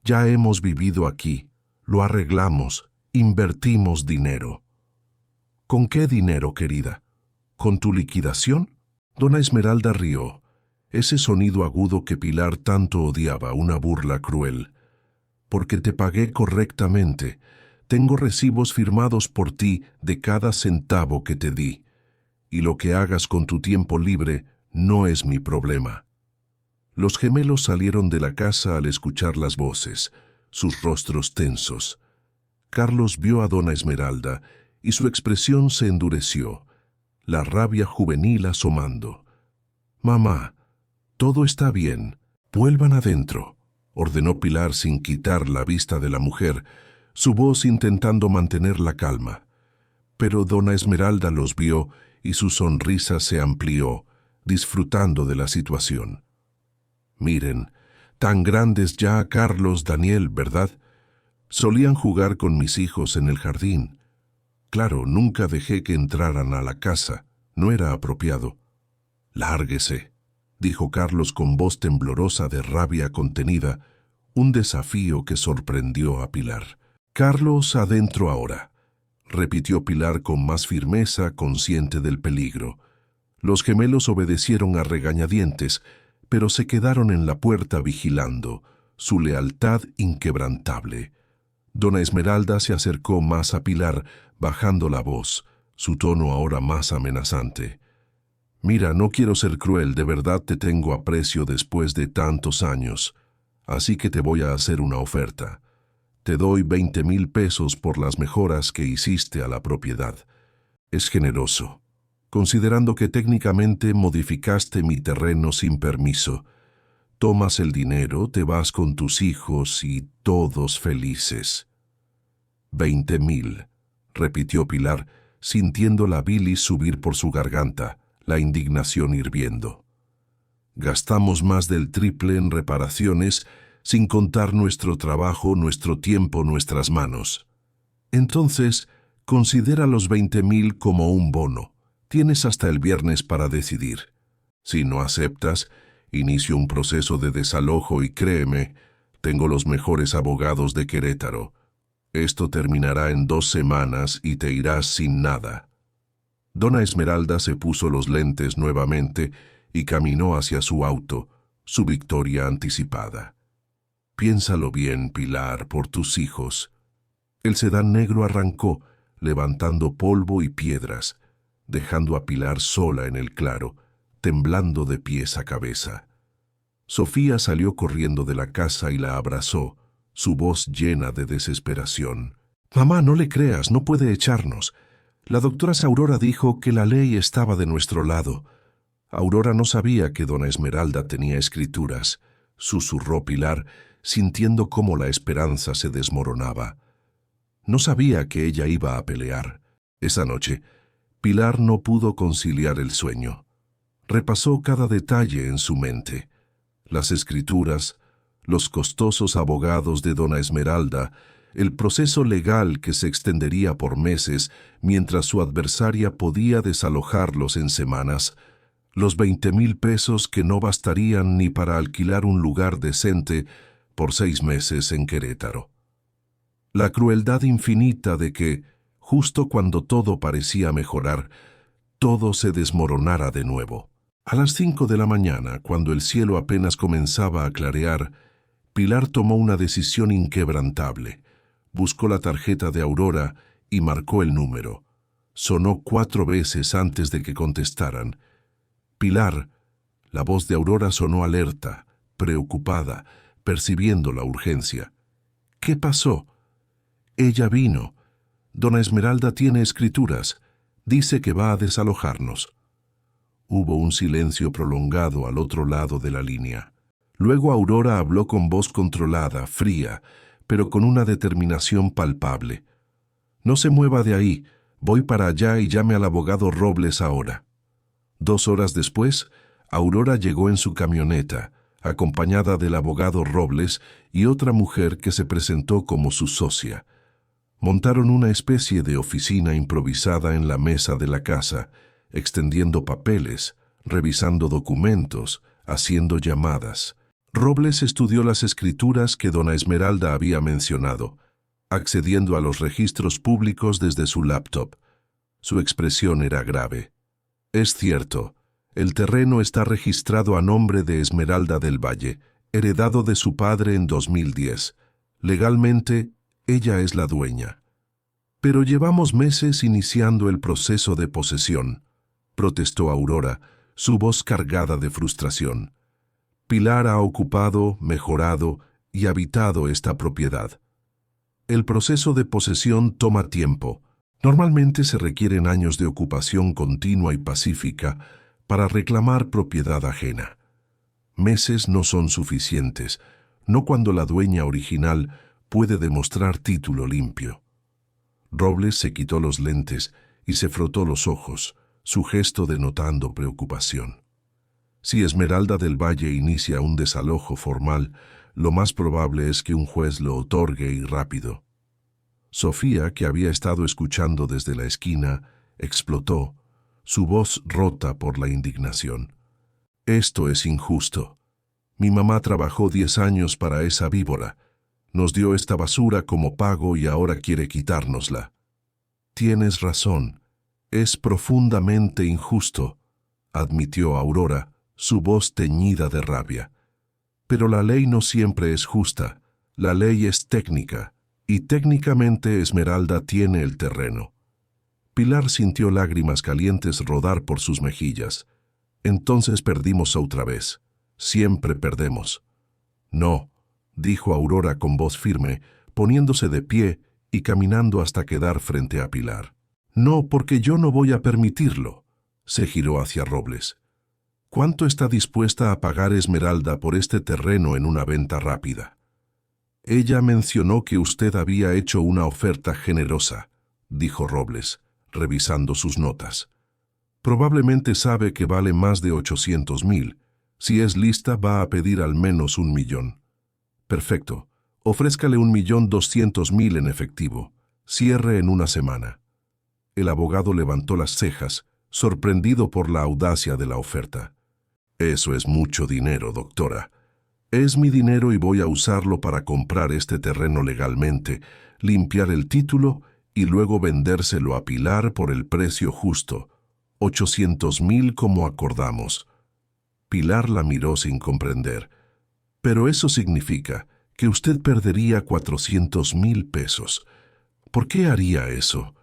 Ya hemos vivido aquí, lo arreglamos, invertimos dinero. ¿Con qué dinero, querida? ¿Con tu liquidación? Dona Esmeralda rió. Ese sonido agudo que Pilar tanto odiaba, una burla cruel. Porque te pagué correctamente. Tengo recibos firmados por ti de cada centavo que te di. Y lo que hagas con tu tiempo libre no es mi problema. Los gemelos salieron de la casa al escuchar las voces, sus rostros tensos. Carlos vio a Dona Esmeralda y su expresión se endureció, la rabia juvenil asomando. «Mamá, todo está bien. Vuelvan adentro», ordenó Pilar sin quitar la vista de la mujer, su voz intentando mantener la calma. Pero Dona Esmeralda los vio y su sonrisa se amplió, disfrutando de la situación. «Miren, tan grandes ya Carlos, Daniel, ¿verdad? Solían jugar con mis hijos en el jardín. Claro, nunca dejé que entraran a la casa, no era apropiado». «Lárguese», dijo Carlos con voz temblorosa de rabia contenida, un desafío que sorprendió a Pilar. «Carlos, adentro ahora», repitió Pilar con más firmeza, consciente del peligro. Los gemelos obedecieron a regañadientes, pero se quedaron en la puerta vigilando, su lealtad inquebrantable. Dona Esmeralda se acercó más a Pilar, bajando la voz, su tono ahora más amenazante. «Mira, no quiero ser cruel, de verdad te tengo aprecio después de tantos años, así que te voy a hacer una oferta. Te doy 20,000 pesos por las mejoras que hiciste a la propiedad. Es generoso, considerando que técnicamente modificaste mi terreno sin permiso. Tomas el dinero, te vas con tus hijos y todos felices». 20,000, repitió Pilar, sintiendo la bilis subir por su garganta, la indignación hirviendo. «Gastamos más del triple en reparaciones, sin contar nuestro trabajo, nuestro tiempo, nuestras manos. Entonces, considera los 20,000 como un bono. Tienes hasta el viernes para decidir. Si no aceptas, inicio un proceso de desalojo y créeme, tengo los mejores abogados de Querétaro. Esto terminará en 2 semanas y te irás sin nada». Dona Esmeralda se puso los lentes nuevamente y caminó hacia su auto, su victoria anticipada. «Piénsalo bien, Pilar, por tus hijos». El sedán negro arrancó, levantando polvo y piedras, dejando a Pilar sola en el claro, temblando de pies a cabeza. Sofía salió corriendo de la casa y la abrazó, su voz llena de desesperación. «Mamá, no le creas, no puede echarnos. La doctora Aurora dijo que la ley estaba de nuestro lado». Aurora no sabía que Dona Esmeralda tenía escrituras, susurró Pilar, sintiendo cómo la esperanza se desmoronaba. No sabía que ella iba a pelear. Esa noche, Pilar no pudo conciliar el sueño. Repasó cada detalle en su mente. Las escrituras, los costosos abogados de Dona Esmeralda, el proceso legal que se extendería por meses mientras su adversaria podía desalojarlos en semanas, los 20,000 pesos que no bastarían ni para alquilar un lugar decente por 6 meses en Querétaro. La crueldad infinita de que, justo cuando todo parecía mejorar, todo se desmoronara de nuevo. A las 5 de la mañana, cuando el cielo apenas comenzaba a clarear, Pilar tomó una decisión inquebrantable. Buscó la tarjeta de Aurora y marcó el número. Sonó 4 veces antes de que contestaran. «Pilar», la voz de Aurora sonó alerta, preocupada, percibiendo la urgencia. «¿Qué pasó?» «Ella vino. Dona Esmeralda tiene escrituras. Dice que va a desalojarnos». Hubo un silencio prolongado al otro lado de la línea. Luego Aurora habló con voz controlada, fría, pero con una determinación palpable. «No se mueva de ahí. Voy para allá y llame al abogado Robles ahora». 2 horas después, Aurora llegó en su camioneta, acompañada del abogado Robles y otra mujer que se presentó como su socia. Montaron una especie de oficina improvisada en la mesa de la casa, extendiendo papeles, revisando documentos, haciendo llamadas. Robles estudió las escrituras que dona Esmeralda había mencionado, accediendo a los registros públicos desde su laptop. Su expresión era grave. «Es cierto, el terreno está registrado a nombre de Esmeralda del Valle, heredado de su padre en 2010. Legalmente, ella es la dueña. Pero llevamos meses iniciando el proceso de posesión», protestó Aurora, su voz cargada de frustración. «Pilar ha ocupado, mejorado y habitado esta propiedad. El proceso de posesión toma tiempo. Normalmente se requieren años de ocupación continua y pacífica para reclamar propiedad ajena. Meses no son suficientes, no cuando la dueña original puede demostrar título limpio». Robles se quitó los lentes y se frotó los ojos, su gesto denotando preocupación. Si Esmeralda del Valle inicia un desalojo formal, lo más probable es que un juez lo otorgue y rápido. Sofía, que había estado escuchando desde la esquina, explotó, su voz rota por la indignación. «Esto es injusto. Mi mamá trabajó 10 años para esa víbora. Nos dio esta basura como pago y ahora quiere quitárnosla». «Tienes razón. Es profundamente injusto», admitió Aurora, su voz teñida de rabia. «Pero la ley no siempre es justa. La ley es técnica, y técnicamente Esmeralda tiene el terreno». Pilar sintió lágrimas calientes rodar por sus mejillas. «Entonces perdimos otra vez. Siempre perdemos». «No», dijo Aurora con voz firme, poniéndose de pie y caminando hasta quedar frente a Pilar. «No, porque yo no voy a permitirlo». Se giró hacia Robles. «¿Cuánto está dispuesta a pagar Esmeralda por este terreno en una venta rápida?» «Ella mencionó que usted había hecho una oferta generosa», dijo Robles, revisando sus notas. «Probablemente sabe que vale más de 800,000. Si es lista, va a pedir al menos 1,000,000. Perfecto. Ofrézcale 1,200,000 en efectivo. Cierre en una semana». El abogado levantó las cejas, sorprendido por la audacia de la oferta. «Eso es mucho dinero, doctora. Es mi dinero y voy a usarlo para comprar este terreno legalmente, limpiar el título y luego vendérselo a Pilar por el precio justo, 800,000 como acordamos». Pilar la miró sin comprender. «Pero eso significa que usted perdería 400,000 pesos. ¿Por qué haría eso?»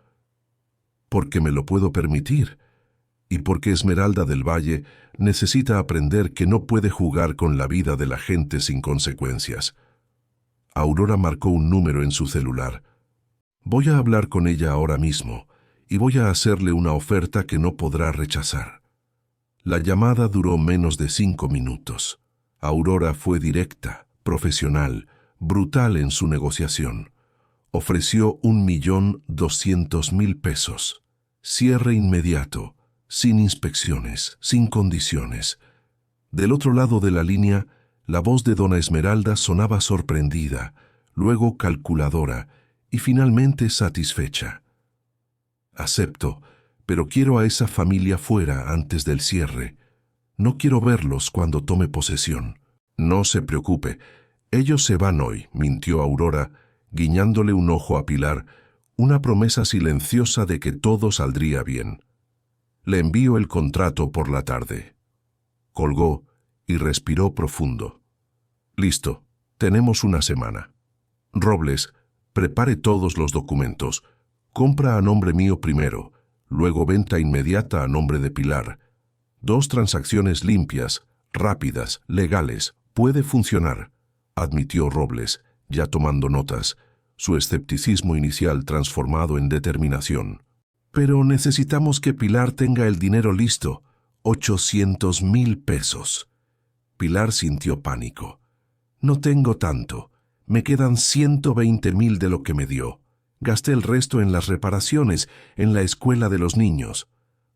«Porque me lo puedo permitir. Y porque Esmeralda del Valle necesita aprender que no puede jugar con la vida de la gente sin consecuencias». Aurora marcó un número en su celular. «Voy a hablar con ella ahora mismo y voy a hacerle una oferta que no podrá rechazar». La llamada duró menos de 5 minutos. Aurora fue directa, profesional, brutal en su negociación. Ofreció 1,200,000 pesos. Cierre inmediato, sin inspecciones, sin condiciones. Del otro lado de la línea, la voz de dona Esmeralda sonaba sorprendida, luego calculadora y finalmente satisfecha. «Acepto, pero quiero a esa familia fuera antes del cierre. No quiero verlos cuando tome posesión». «No se preocupe, ellos se van hoy», mintió Aurora, guiñándole un ojo a Pilar, una promesa silenciosa de que todo saldría bien. «Le envío el contrato por la tarde». Colgó y respiró profundo. «Listo, tenemos una semana. Robles, prepare todos los documentos. Compra a nombre mío primero, luego venta inmediata a nombre de Pilar. 2 transacciones limpias, rápidas, legales. Puede funcionar», admitió Robles, ya tomando notas, su escepticismo inicial transformado en determinación. «Pero necesitamos que Pilar tenga el dinero listo, 800,000 pesos». Pilar sintió pánico. No tengo tanto. Me quedan 120.000 de lo que me dio. Gasté el resto en las reparaciones, en la escuela de los niños.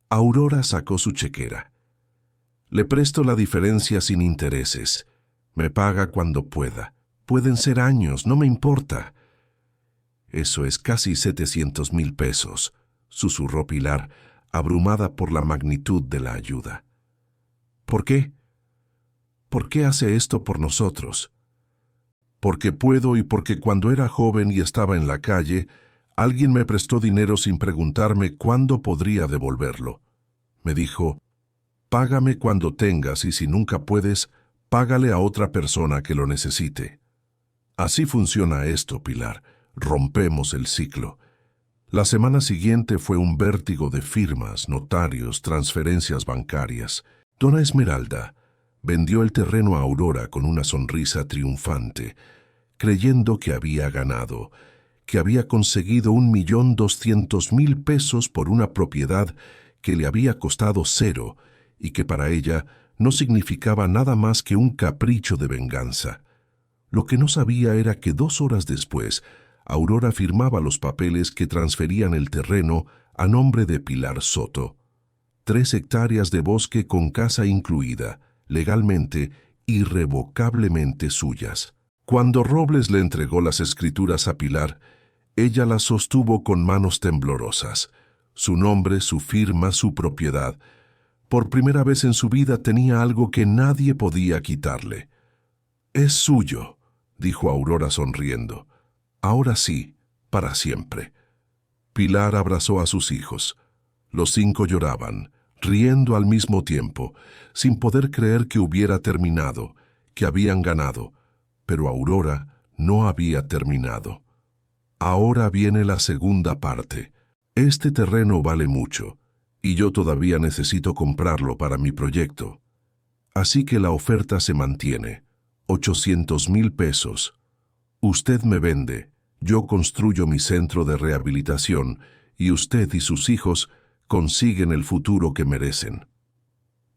Aurora sacó su chequera. Le presto la diferencia sin intereses. Me paga cuando pueda. Pueden ser años, no me importa. Eso es casi 700.000 pesos, susurró Pilar, abrumada por la magnitud de la ayuda. ¿Por qué? ¿Por qué hace esto por nosotros? Porque puedo y porque cuando era joven y estaba en la calle, alguien me prestó dinero sin preguntarme cuándo podría devolverlo. Me dijo, págame cuando tengas y si nunca puedes, págale a otra persona que lo necesite. Así funciona esto, Pilar. Rompemos el ciclo. La semana siguiente fue un vértigo de firmas, notarios, transferencias bancarias. Dona Esmeralda vendió el terreno a Aurora con una sonrisa triunfante, creyendo que había ganado, que había conseguido 1.200.000 pesos por una propiedad que le había costado 0 y que para ella no significaba nada más que un capricho de venganza. Lo que no sabía era que 2 horas después, Aurora firmaba los papeles que transferían el terreno a nombre de Pilar Soto. 3 hectáreas de bosque con casa incluida, legalmente, irrevocablemente suyas. Cuando Robles le entregó las escrituras a Pilar, ella las sostuvo con manos temblorosas. Su nombre, su firma, su propiedad. Por primera vez en su vida tenía algo que nadie podía quitarle. «Es suyo», dijo Aurora sonriendo. «Ahora sí, para siempre». Pilar abrazó a sus hijos. Los 5 lloraban, riendo al mismo tiempo, sin poder creer que hubiera terminado, que habían ganado. Pero Aurora no había terminado. Ahora viene la segunda parte. Este terreno vale mucho, y yo todavía necesito comprarlo para mi proyecto. Así que la oferta se mantiene. 800.000 pesos. Usted me vende, yo construyo mi centro de rehabilitación, y usted y sus hijos consiguen el futuro que merecen.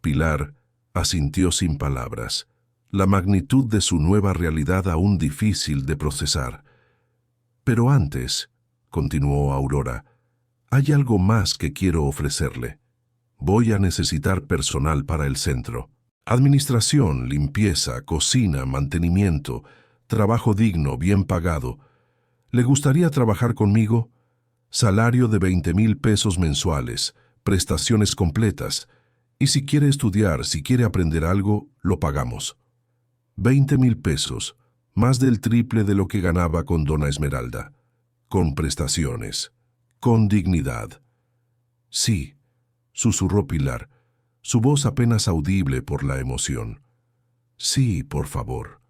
Pilar asintió sin palabras. La magnitud de su nueva realidad aún difícil de procesar. Pero antes, continuó Aurora, hay algo más que quiero ofrecerle. Voy a necesitar personal para el centro. Administración, limpieza, cocina, mantenimiento, trabajo digno, bien pagado. ¿Le gustaría trabajar conmigo? Salario de 20.000 pesos mensuales, prestaciones completas. Y si quiere estudiar, si quiere aprender algo, lo pagamos. 20.000 pesos, más del triple de lo que ganaba con Dona Esmeralda. Con prestaciones, con dignidad. Sí, susurró Pilar, su voz apenas audible por la emoción. Sí, por favor.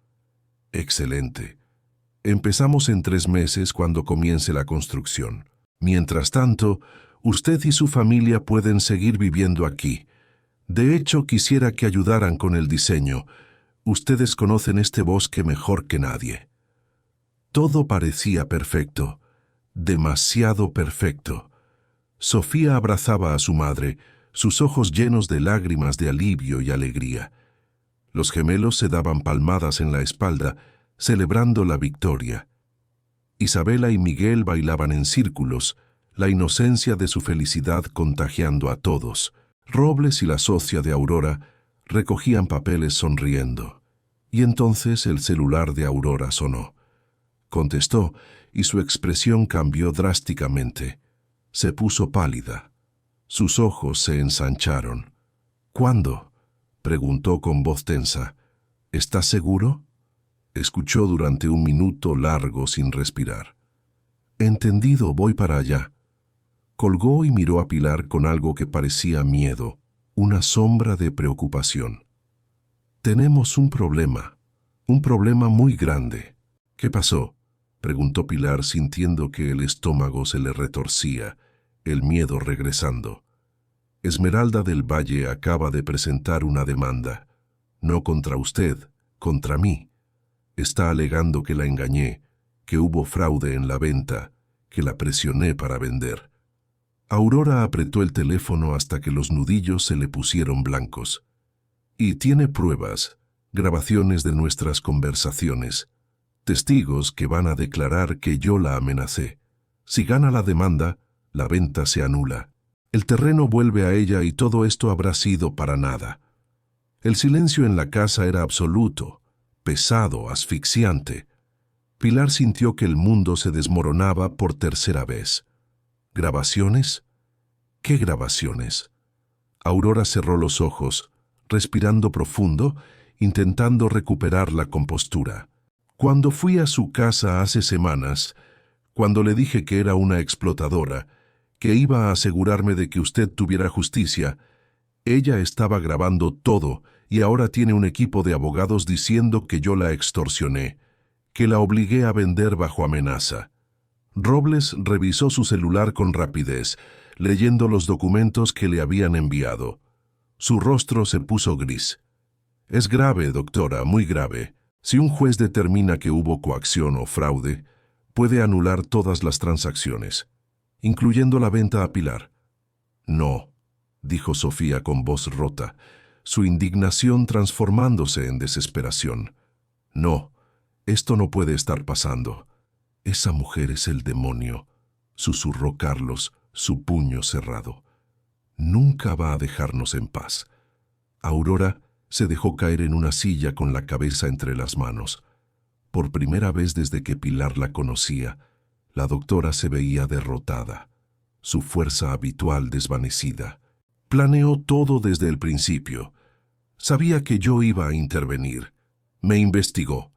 Excelente. Empezamos en 3 meses cuando comience la construcción. Mientras tanto, usted y su familia pueden seguir viviendo aquí. De hecho, quisiera que ayudaran con el diseño. Ustedes conocen este bosque mejor que nadie. Todo parecía perfecto, demasiado perfecto. Sofía abrazaba a su madre, sus ojos llenos de lágrimas de alivio y alegría. Los gemelos se daban palmadas en la espalda, celebrando la victoria. Isabela y Miguel bailaban en círculos, la inocencia de su felicidad contagiando a todos. Robles y la socia de Aurora recogían papeles sonriendo. Y entonces el celular de Aurora sonó. Contestó, y su expresión cambió drásticamente. Se puso pálida. Sus ojos se ensancharon. «¿Cuándo?», preguntó con voz tensa. «¿Estás seguro?». Escuchó durante un minuto largo sin respirar. «Entendido, voy para allá». Colgó y miró a Pilar con algo que parecía miedo, una sombra de preocupación. «Tenemos un problema muy grande». «¿Qué pasó?», preguntó Pilar sintiendo que el estómago se le retorcía, el miedo regresando. «Esmeralda del Valle acaba de presentar una demanda. No contra usted, contra mí. Está alegando que la engañé, que hubo fraude en la venta, que la presioné para vender». Aurora apretó el teléfono hasta que los nudillos se le pusieron blancos. «¿Y tiene pruebas?», grabaciones de nuestras conversaciones, testigos que van a declarar que yo la amenacé. Si gana la demanda, la venta se anula. El terreno vuelve a ella y todo esto habrá sido para nada. El silencio en la casa era absoluto, pesado, asfixiante. Pilar sintió que el mundo se desmoronaba por tercera vez. ¿Grabaciones? ¿Qué grabaciones? Aurora cerró los ojos, respirando profundo, intentando recuperar la compostura. Cuando fui a su casa hace semanas, cuando le dije que era una explotadora, que iba a asegurarme de que usted tuviera justicia, ella estaba grabando todo y ahora tiene un equipo de abogados diciendo que yo la extorsioné, que la obligué a vender bajo amenaza. Robles revisó su celular con rapidez, leyendo los documentos que le habían enviado. Su rostro se puso gris. Es grave, doctora, muy grave. Si un juez determina que hubo coacción o fraude, puede anular todas las transacciones, incluyendo la venta a Pilar. No, dijo Sofía con voz rota, su indignación transformándose en desesperación. No, esto no puede estar pasando. Esa mujer es el demonio, susurró Carlos, su puño cerrado. Nunca va a dejarnos en paz. Aurora se dejó caer en una silla con la cabeza entre las manos. Por primera vez desde que Pilar la conocía, la doctora se veía derrotada, su fuerza habitual desvanecida. Planeó todo desde el principio. Sabía que yo iba a intervenir. Me investigó.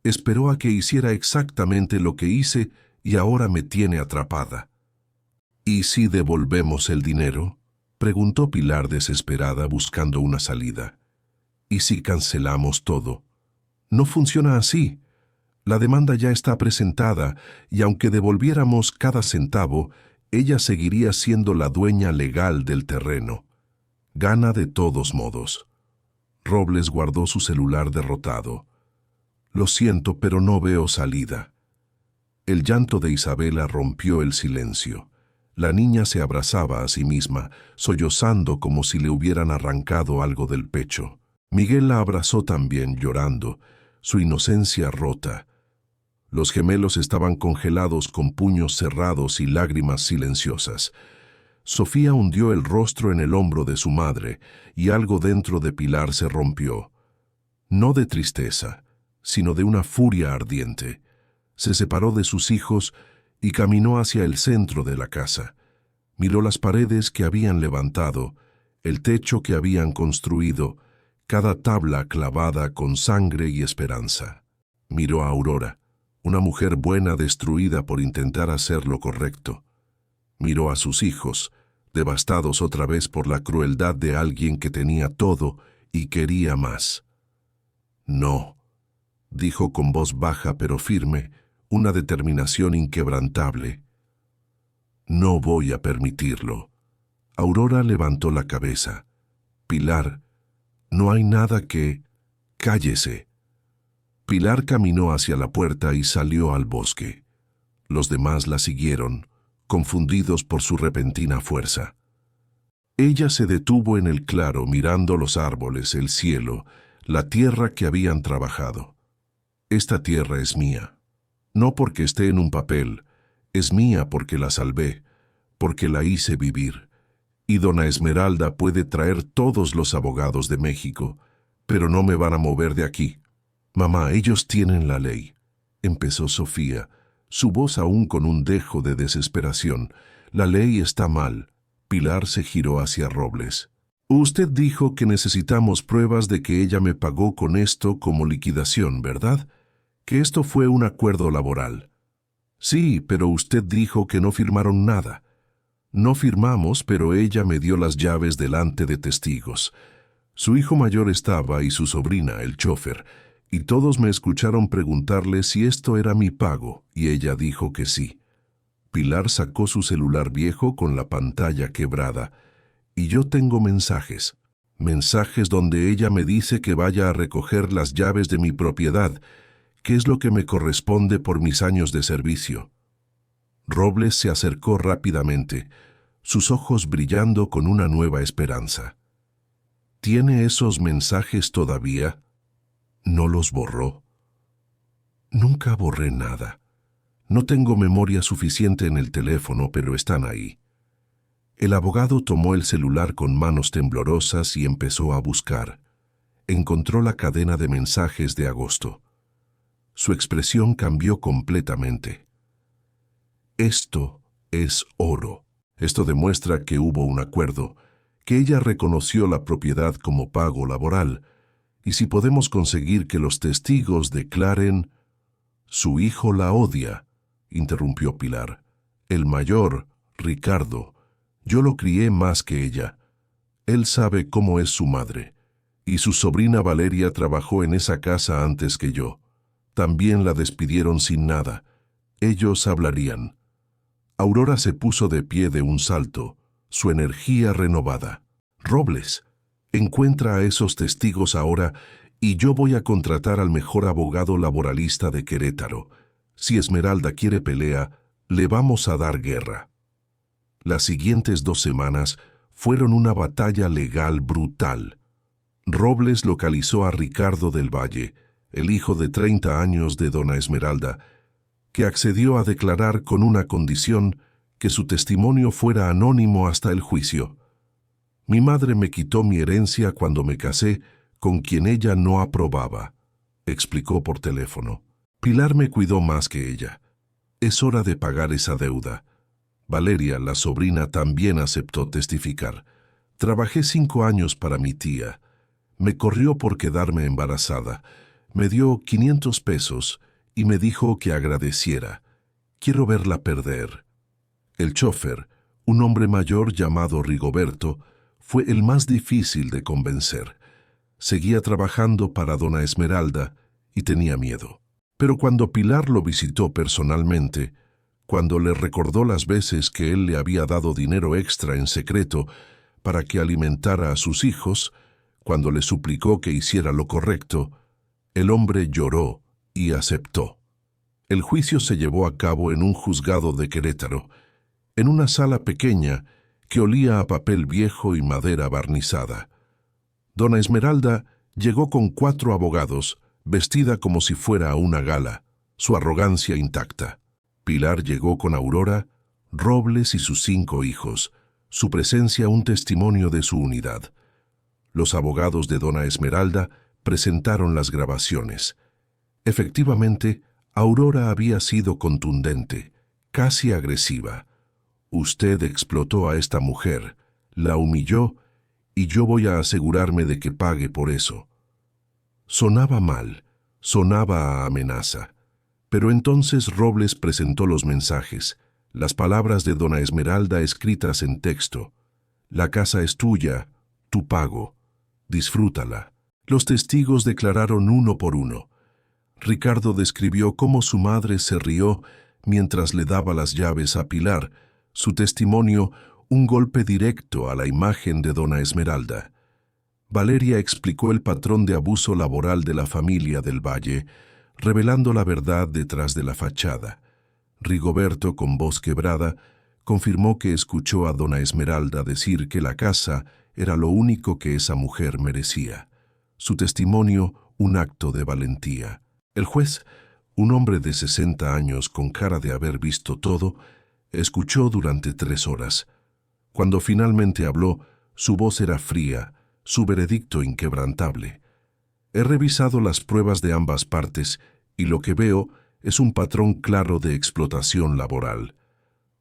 Esperó a que hiciera exactamente lo que hice y ahora me tiene atrapada. ¿Y si devolvemos el dinero?, preguntó Pilar desesperada buscando una salida. ¿Y si cancelamos todo? No funciona así. La demanda ya está presentada y aunque devolviéramos cada centavo, ella seguiría siendo la dueña legal del terreno. Gana de todos modos. Robles guardó su celular derrotado. Lo siento, pero no veo salida. El llanto de Isabela rompió el silencio. La niña se abrazaba a sí misma, sollozando como si le hubieran arrancado algo del pecho. Miguel la abrazó también, llorando, su inocencia rota. Los gemelos estaban congelados con puños cerrados y lágrimas silenciosas. Sofía hundió el rostro en el hombro de su madre y algo dentro de Pilar se rompió. No de tristeza, sino de una furia ardiente. Se separó de sus hijos y caminó hacia el centro de la casa. Miró las paredes que habían levantado, el techo que habían construido, cada tabla clavada con sangre y esperanza. Miró a Aurora, una mujer buena destruida por intentar hacer lo correcto. Miró a sus hijos, devastados otra vez por la crueldad de alguien que tenía todo y quería más. No, dijo con voz baja pero firme, una determinación inquebrantable. No voy a permitirlo. Aurora levantó la cabeza. Pilar, no hay nada que... Cállese. Pilar caminó hacia la puerta y salió al bosque. Los demás la siguieron, confundidos por su repentina fuerza. Ella se detuvo en el claro mirando los árboles, el cielo, la tierra que habían trabajado. Esta tierra es mía. No porque esté en un papel, es mía porque la salvé, porque la hice vivir. Y dona Esmeralda puede traer todos los abogados de México, pero no me van a mover de aquí. Mamá, ellos tienen la ley, empezó Sofía, su voz aún con un dejo de desesperación. La ley está mal. Pilar se giró hacia Robles. Usted dijo que necesitamos pruebas de que ella me pagó con esto como liquidación, ¿verdad? Que esto fue un acuerdo laboral. Sí, pero usted dijo que no firmaron nada. No firmamos, pero ella me dio las llaves delante de testigos. Su hijo mayor estaba y su sobrina, el chofer, y todos me escucharon preguntarle si esto era mi pago, y ella dijo que sí. Pilar sacó su celular viejo con la pantalla quebrada, y yo tengo mensajes donde ella me dice que vaya a recoger las llaves de mi propiedad, que es lo que me corresponde por mis años de servicio. Robles se acercó rápidamente, sus ojos brillando con una nueva esperanza. ¿Tiene esos mensajes todavía? ¿No los borró? Nunca borré nada. No tengo memoria suficiente en el teléfono, pero están ahí. El abogado tomó el celular con manos temblorosas y empezó a buscar. Encontró la cadena de mensajes de agosto. Su expresión cambió completamente. Esto es oro. Esto demuestra que hubo un acuerdo, que ella reconoció la propiedad como pago laboral, y si podemos conseguir que los testigos declaren... Su hijo la odia, interrumpió Pilar. El mayor, Ricardo, yo lo crié más que ella. Él sabe cómo es su madre. Y su sobrina Valeria trabajó en esa casa antes que yo. También la despidieron sin nada. Ellos hablarían. Aurora se puso de pie de un salto, su energía renovada. Robles, encuentra a esos testigos ahora y yo voy a contratar al mejor abogado laboralista de Querétaro. Si Esmeralda quiere pelea, le vamos a dar guerra. Las siguientes 2 semanas fueron una batalla legal brutal. Robles localizó a Ricardo del Valle, el hijo de 30 años de dona Esmeralda, que accedió a declarar con una condición: que su testimonio fuera anónimo hasta el juicio. Mi madre me quitó mi herencia cuando me casé con quien ella no aprobaba, explicó por teléfono. Pilar me cuidó más que ella. Es hora de pagar esa deuda. Valeria, la sobrina, también aceptó testificar. Trabajé 5 años para mi tía. Me corrió por quedarme embarazada. Me dio 500 pesos y me dijo que agradeciera. Quiero verla perder. El chofer, un hombre mayor llamado Rigoberto, fue el más difícil de convencer. Seguía trabajando para dona Esmeralda y tenía miedo. Pero cuando Pilar lo visitó personalmente, cuando le recordó las veces que él le había dado dinero extra en secreto para que alimentara a sus hijos, cuando le suplicó que hiciera lo correcto, el hombre lloró y aceptó. El juicio se llevó a cabo en un juzgado de Querétaro, en una sala pequeña que olía a papel viejo y madera barnizada. Dona Esmeralda llegó con 4 abogados, vestida como si fuera a una gala, su arrogancia intacta. Pilar llegó con Aurora, Robles y sus 5 hijos, su presencia un testimonio de su unidad. Los abogados de dona Esmeralda presentaron las grabaciones. Efectivamente, Aurora había sido contundente, casi agresiva. Usted explotó a esta mujer, la humilló, y yo voy a asegurarme de que pague por eso. Sonaba mal, sonaba a amenaza. Pero entonces Robles presentó los mensajes, las palabras de dona Esmeralda escritas en texto. La casa es tuya, tu pago. Disfrútala. Los testigos declararon uno por uno. Ricardo describió cómo su madre se rió mientras le daba las llaves a Pilar, su testimonio un golpe directo a la imagen de dona Esmeralda. Valeria explicó el patrón de abuso laboral de la familia del Valle, revelando la verdad detrás de la fachada. Rigoberto, con voz quebrada, confirmó que escuchó a dona Esmeralda decir que la casa era lo único que esa mujer merecía. Su testimonio, un acto de valentía. El juez, un hombre de 60 años con cara de haber visto todo, escuchó durante 3 horas. Cuando finalmente habló, su voz era fría, su veredicto inquebrantable. He revisado las pruebas de ambas partes y lo que veo es un patrón claro de explotación laboral.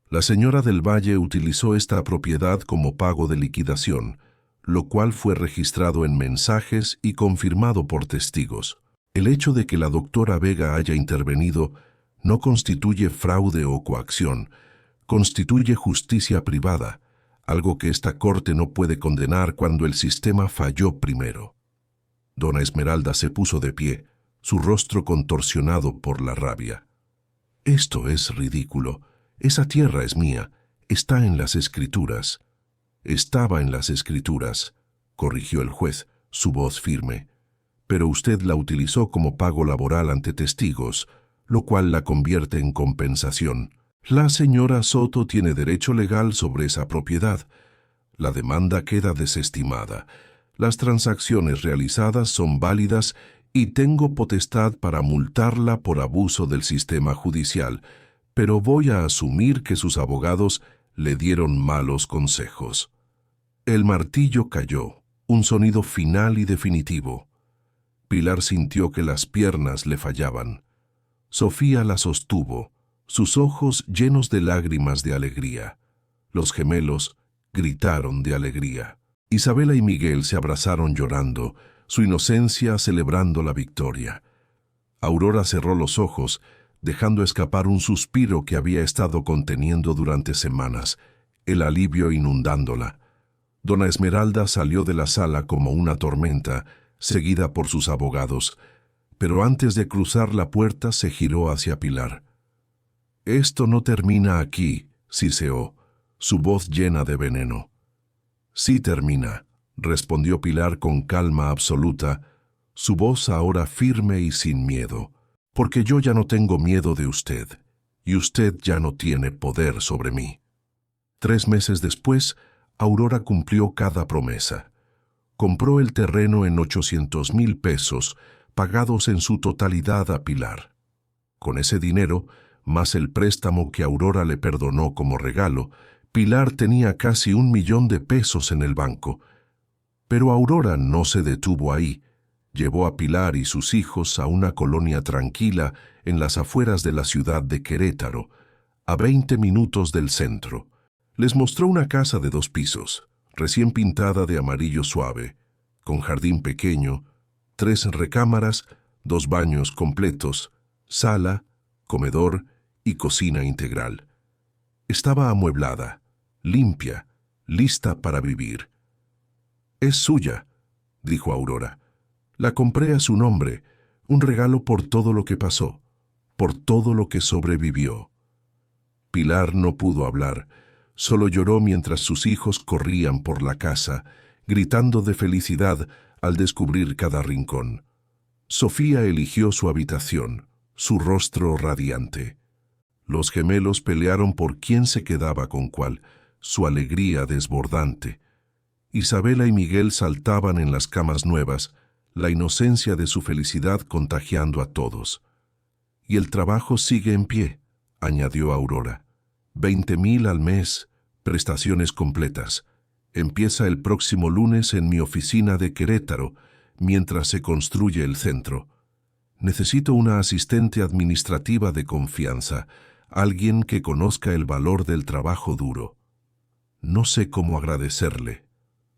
La señora del Valle utilizó esta propiedad como pago de liquidación, lo cual fue registrado en mensajes y confirmado por testigos. El hecho de que la doctora Vega haya intervenido no constituye fraude o coacción, constituye justicia privada, algo que esta corte no puede condenar cuando el sistema falló primero. Dona Esmeralda se puso de pie, su rostro contorsionado por la rabia. Esto es ridículo. Esa tierra es mía. Está en las escrituras. Estaba en las escrituras, corrigió el juez, su voz firme. Pero usted la utilizó como pago laboral ante testigos, lo cual la convierte en compensación. La señora Soto tiene derecho legal sobre esa propiedad. La demanda queda desestimada. Las transacciones realizadas son válidas y tengo potestad para multarla por abuso del sistema judicial, pero voy a asumir que sus abogados le dieron malos consejos. El martillo cayó, un sonido final y definitivo. Pilar sintió que las piernas le fallaban. Sofía la sostuvo, sus ojos llenos de lágrimas de alegría. Los gemelos gritaron de alegría. Isabela y Miguel se abrazaron llorando, su inocencia celebrando la victoria. Aurora cerró los ojos, dejando escapar un suspiro que había estado conteniendo durante semanas, el alivio inundándola. Dona Esmeralda salió de la sala como una tormenta, seguida por sus abogados, pero antes de cruzar la puerta se giró hacia Pilar. «Esto no termina aquí», siseó, su voz llena de veneno. «Sí termina», respondió Pilar con calma absoluta, su voz ahora firme y sin miedo, «porque yo ya no tengo miedo de usted, y usted ya no tiene poder sobre mí». 3 meses después, Aurora cumplió cada promesa. Compró el terreno en 800,000 pesos, pagados en su totalidad a Pilar. Con ese dinero, más el préstamo que Aurora le perdonó como regalo, Pilar tenía casi 1,000,000 de pesos en el banco. Pero Aurora no se detuvo ahí. Llevó a Pilar y sus hijos a una colonia tranquila en las afueras de la ciudad de Querétaro, a 20 minutos del centro. Les mostró una casa de 2 pisos, recién pintada de amarillo suave, con jardín pequeño, 3 recámaras, 2 baños completos, sala, comedor y cocina integral. Estaba amueblada, limpia, lista para vivir. «Es suya», dijo Aurora. «La compré a su nombre, un regalo por todo lo que pasó, por todo lo que sobrevivió». Pilar no pudo hablar, solo lloró mientras sus hijos corrían por la casa, gritando de felicidad al descubrir cada rincón. Sofía eligió su habitación, su rostro radiante. Los gemelos pelearon por quién se quedaba con cuál, su alegría desbordante. Isabela y Miguel saltaban en las camas nuevas, la inocencia de su felicidad contagiando a todos. «Y el trabajo sigue en pie», añadió Aurora. 20,000 al mes, prestaciones completas. Empieza el próximo lunes en mi oficina de Querétaro, mientras se construye el centro. Necesito una asistente administrativa de confianza, alguien que conozca el valor del trabajo duro. «No sé cómo agradecerle»,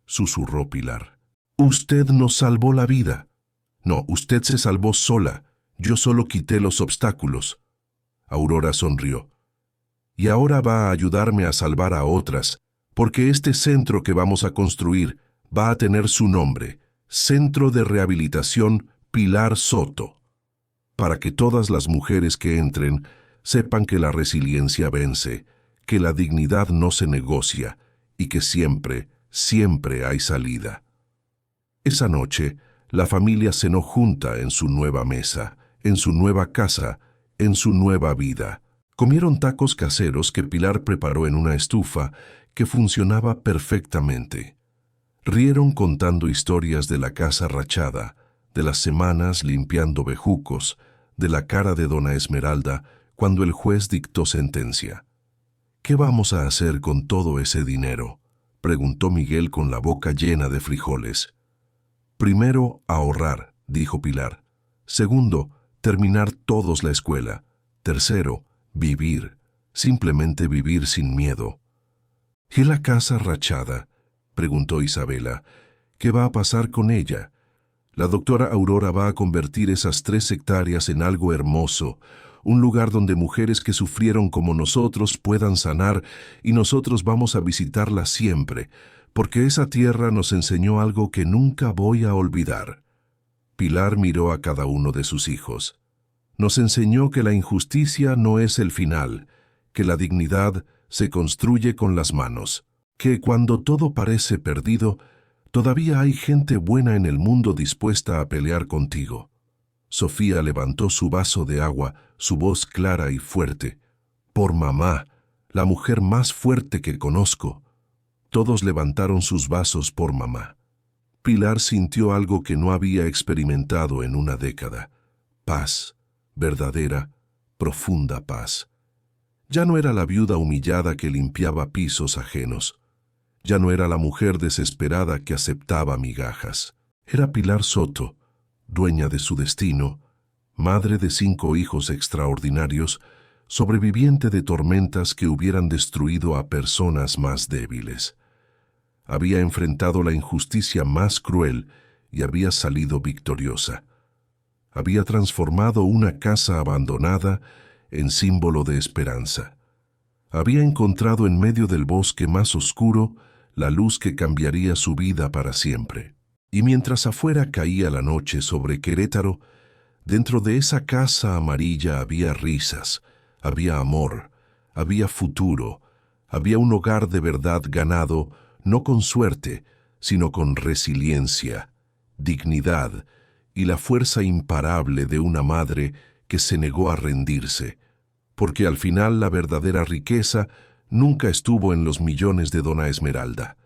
susurró Pilar. «Usted nos salvó la vida». «No, usted se salvó sola. Yo solo quité los obstáculos». Aurora sonrió. «Y ahora va a ayudarme a salvar a otras, porque este centro que vamos a construir va a tener su nombre, Centro de Rehabilitación Pilar Soto, para que todas las mujeres que entren sepan que la resiliencia vence, que la dignidad no se negocia y que siempre, siempre hay salida». Esa noche, la familia cenó junta en su nueva mesa, en su nueva casa, en su nueva vida. Comieron tacos caseros que Pilar preparó en una estufa que funcionaba perfectamente. Rieron contando historias de la casa rachada, de las semanas limpiando bejucos, de la cara de Dona Esmeralda cuando el juez dictó sentencia. «¿Qué vamos a hacer con todo ese dinero?», preguntó Miguel con la boca llena de frijoles. «Primero, ahorrar», dijo Pilar. «Segundo, terminar todos la escuela. Tercero, vivir, simplemente vivir sin miedo». «¿Y la casa rachada?», preguntó Isabela. «¿Qué va a pasar con ella? La doctora Aurora va a convertir esas 3 hectáreas en algo hermoso, un lugar donde mujeres que sufrieron como nosotros puedan sanar, y nosotros vamos a visitarla siempre, porque esa tierra nos enseñó algo que nunca voy a olvidar». Pilar miró a cada uno de sus hijos. «Nos enseñó que la injusticia no es el final, que la dignidad se construye con las manos, que cuando todo parece perdido, todavía hay gente buena en el mundo dispuesta a pelear contigo». Sofía levantó su vaso de agua, su voz clara y fuerte. «Por mamá, la mujer más fuerte que conozco». Todos levantaron sus vasos por mamá. Pilar sintió algo que no había experimentado en una década. Paz, verdadera, profunda paz. Ya no era la viuda humillada que limpiaba pisos ajenos. Ya no era la mujer desesperada que aceptaba migajas. Era Pilar Soto, dueña de su destino, madre de 5 hijos extraordinarios, sobreviviente de tormentas que hubieran destruido a personas más débiles. Había enfrentado la injusticia más cruel y había salido victoriosa. Había transformado una casa abandonada en símbolo de esperanza. Había encontrado en medio del bosque más oscuro la luz que cambiaría su vida para siempre. Y mientras afuera caía la noche sobre Querétaro, dentro de esa casa amarilla había risas, había amor, había futuro, había un hogar de verdad ganado, no con suerte, sino con resiliencia, dignidad y la fuerza imparable de una madre que se negó a rendirse, porque al final la verdadera riqueza nunca estuvo en los millones de Dona Esmeralda.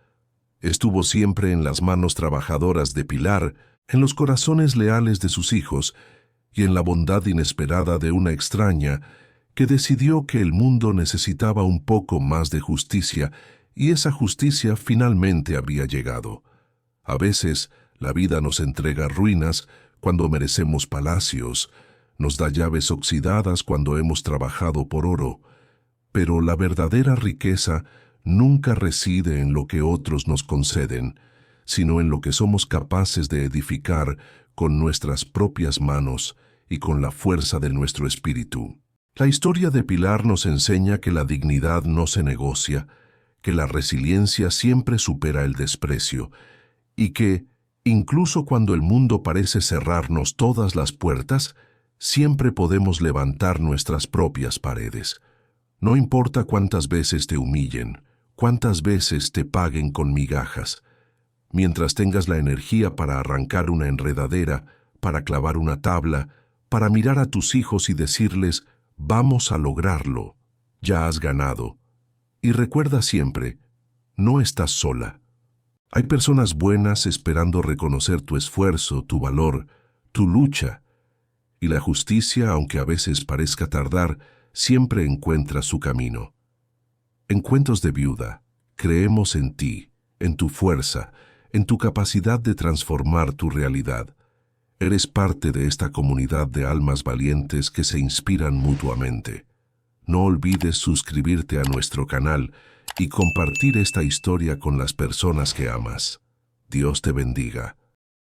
Estuvo siempre en las manos trabajadoras de Pilar, en los corazones leales de sus hijos y en la bondad inesperada de una extraña que decidió que el mundo necesitaba un poco más de justicia y esa justicia finalmente había llegado. A veces, la vida nos entrega ruinas cuando merecemos palacios, nos da llaves oxidadas cuando hemos trabajado por oro, pero la verdadera riqueza nunca reside en lo que otros nos conceden, sino en lo que somos capaces de edificar con nuestras propias manos y con la fuerza de nuestro espíritu. La historia de Pilar nos enseña que la dignidad no se negocia, que la resiliencia siempre supera el desprecio y que, incluso cuando el mundo parece cerrarnos todas las puertas, siempre podemos levantar nuestras propias paredes. No importa cuántas veces te humillen, cuántas veces te paguen con migajas. Mientras tengas la energía para arrancar una enredadera, para clavar una tabla, para mirar a tus hijos y decirles, vamos a lograrlo, ya has ganado. Y recuerda siempre, no estás sola. Hay personas buenas esperando reconocer tu esfuerzo, tu valor, tu lucha. Y la justicia, aunque a veces parezca tardar, siempre encuentra su camino. En Cuentos de Viuda, creemos en ti, en tu fuerza, en tu capacidad de transformar tu realidad. Eres parte de esta comunidad de almas valientes que se inspiran mutuamente. No olvides suscribirte a nuestro canal y compartir esta historia con las personas que amas. Dios te bendiga.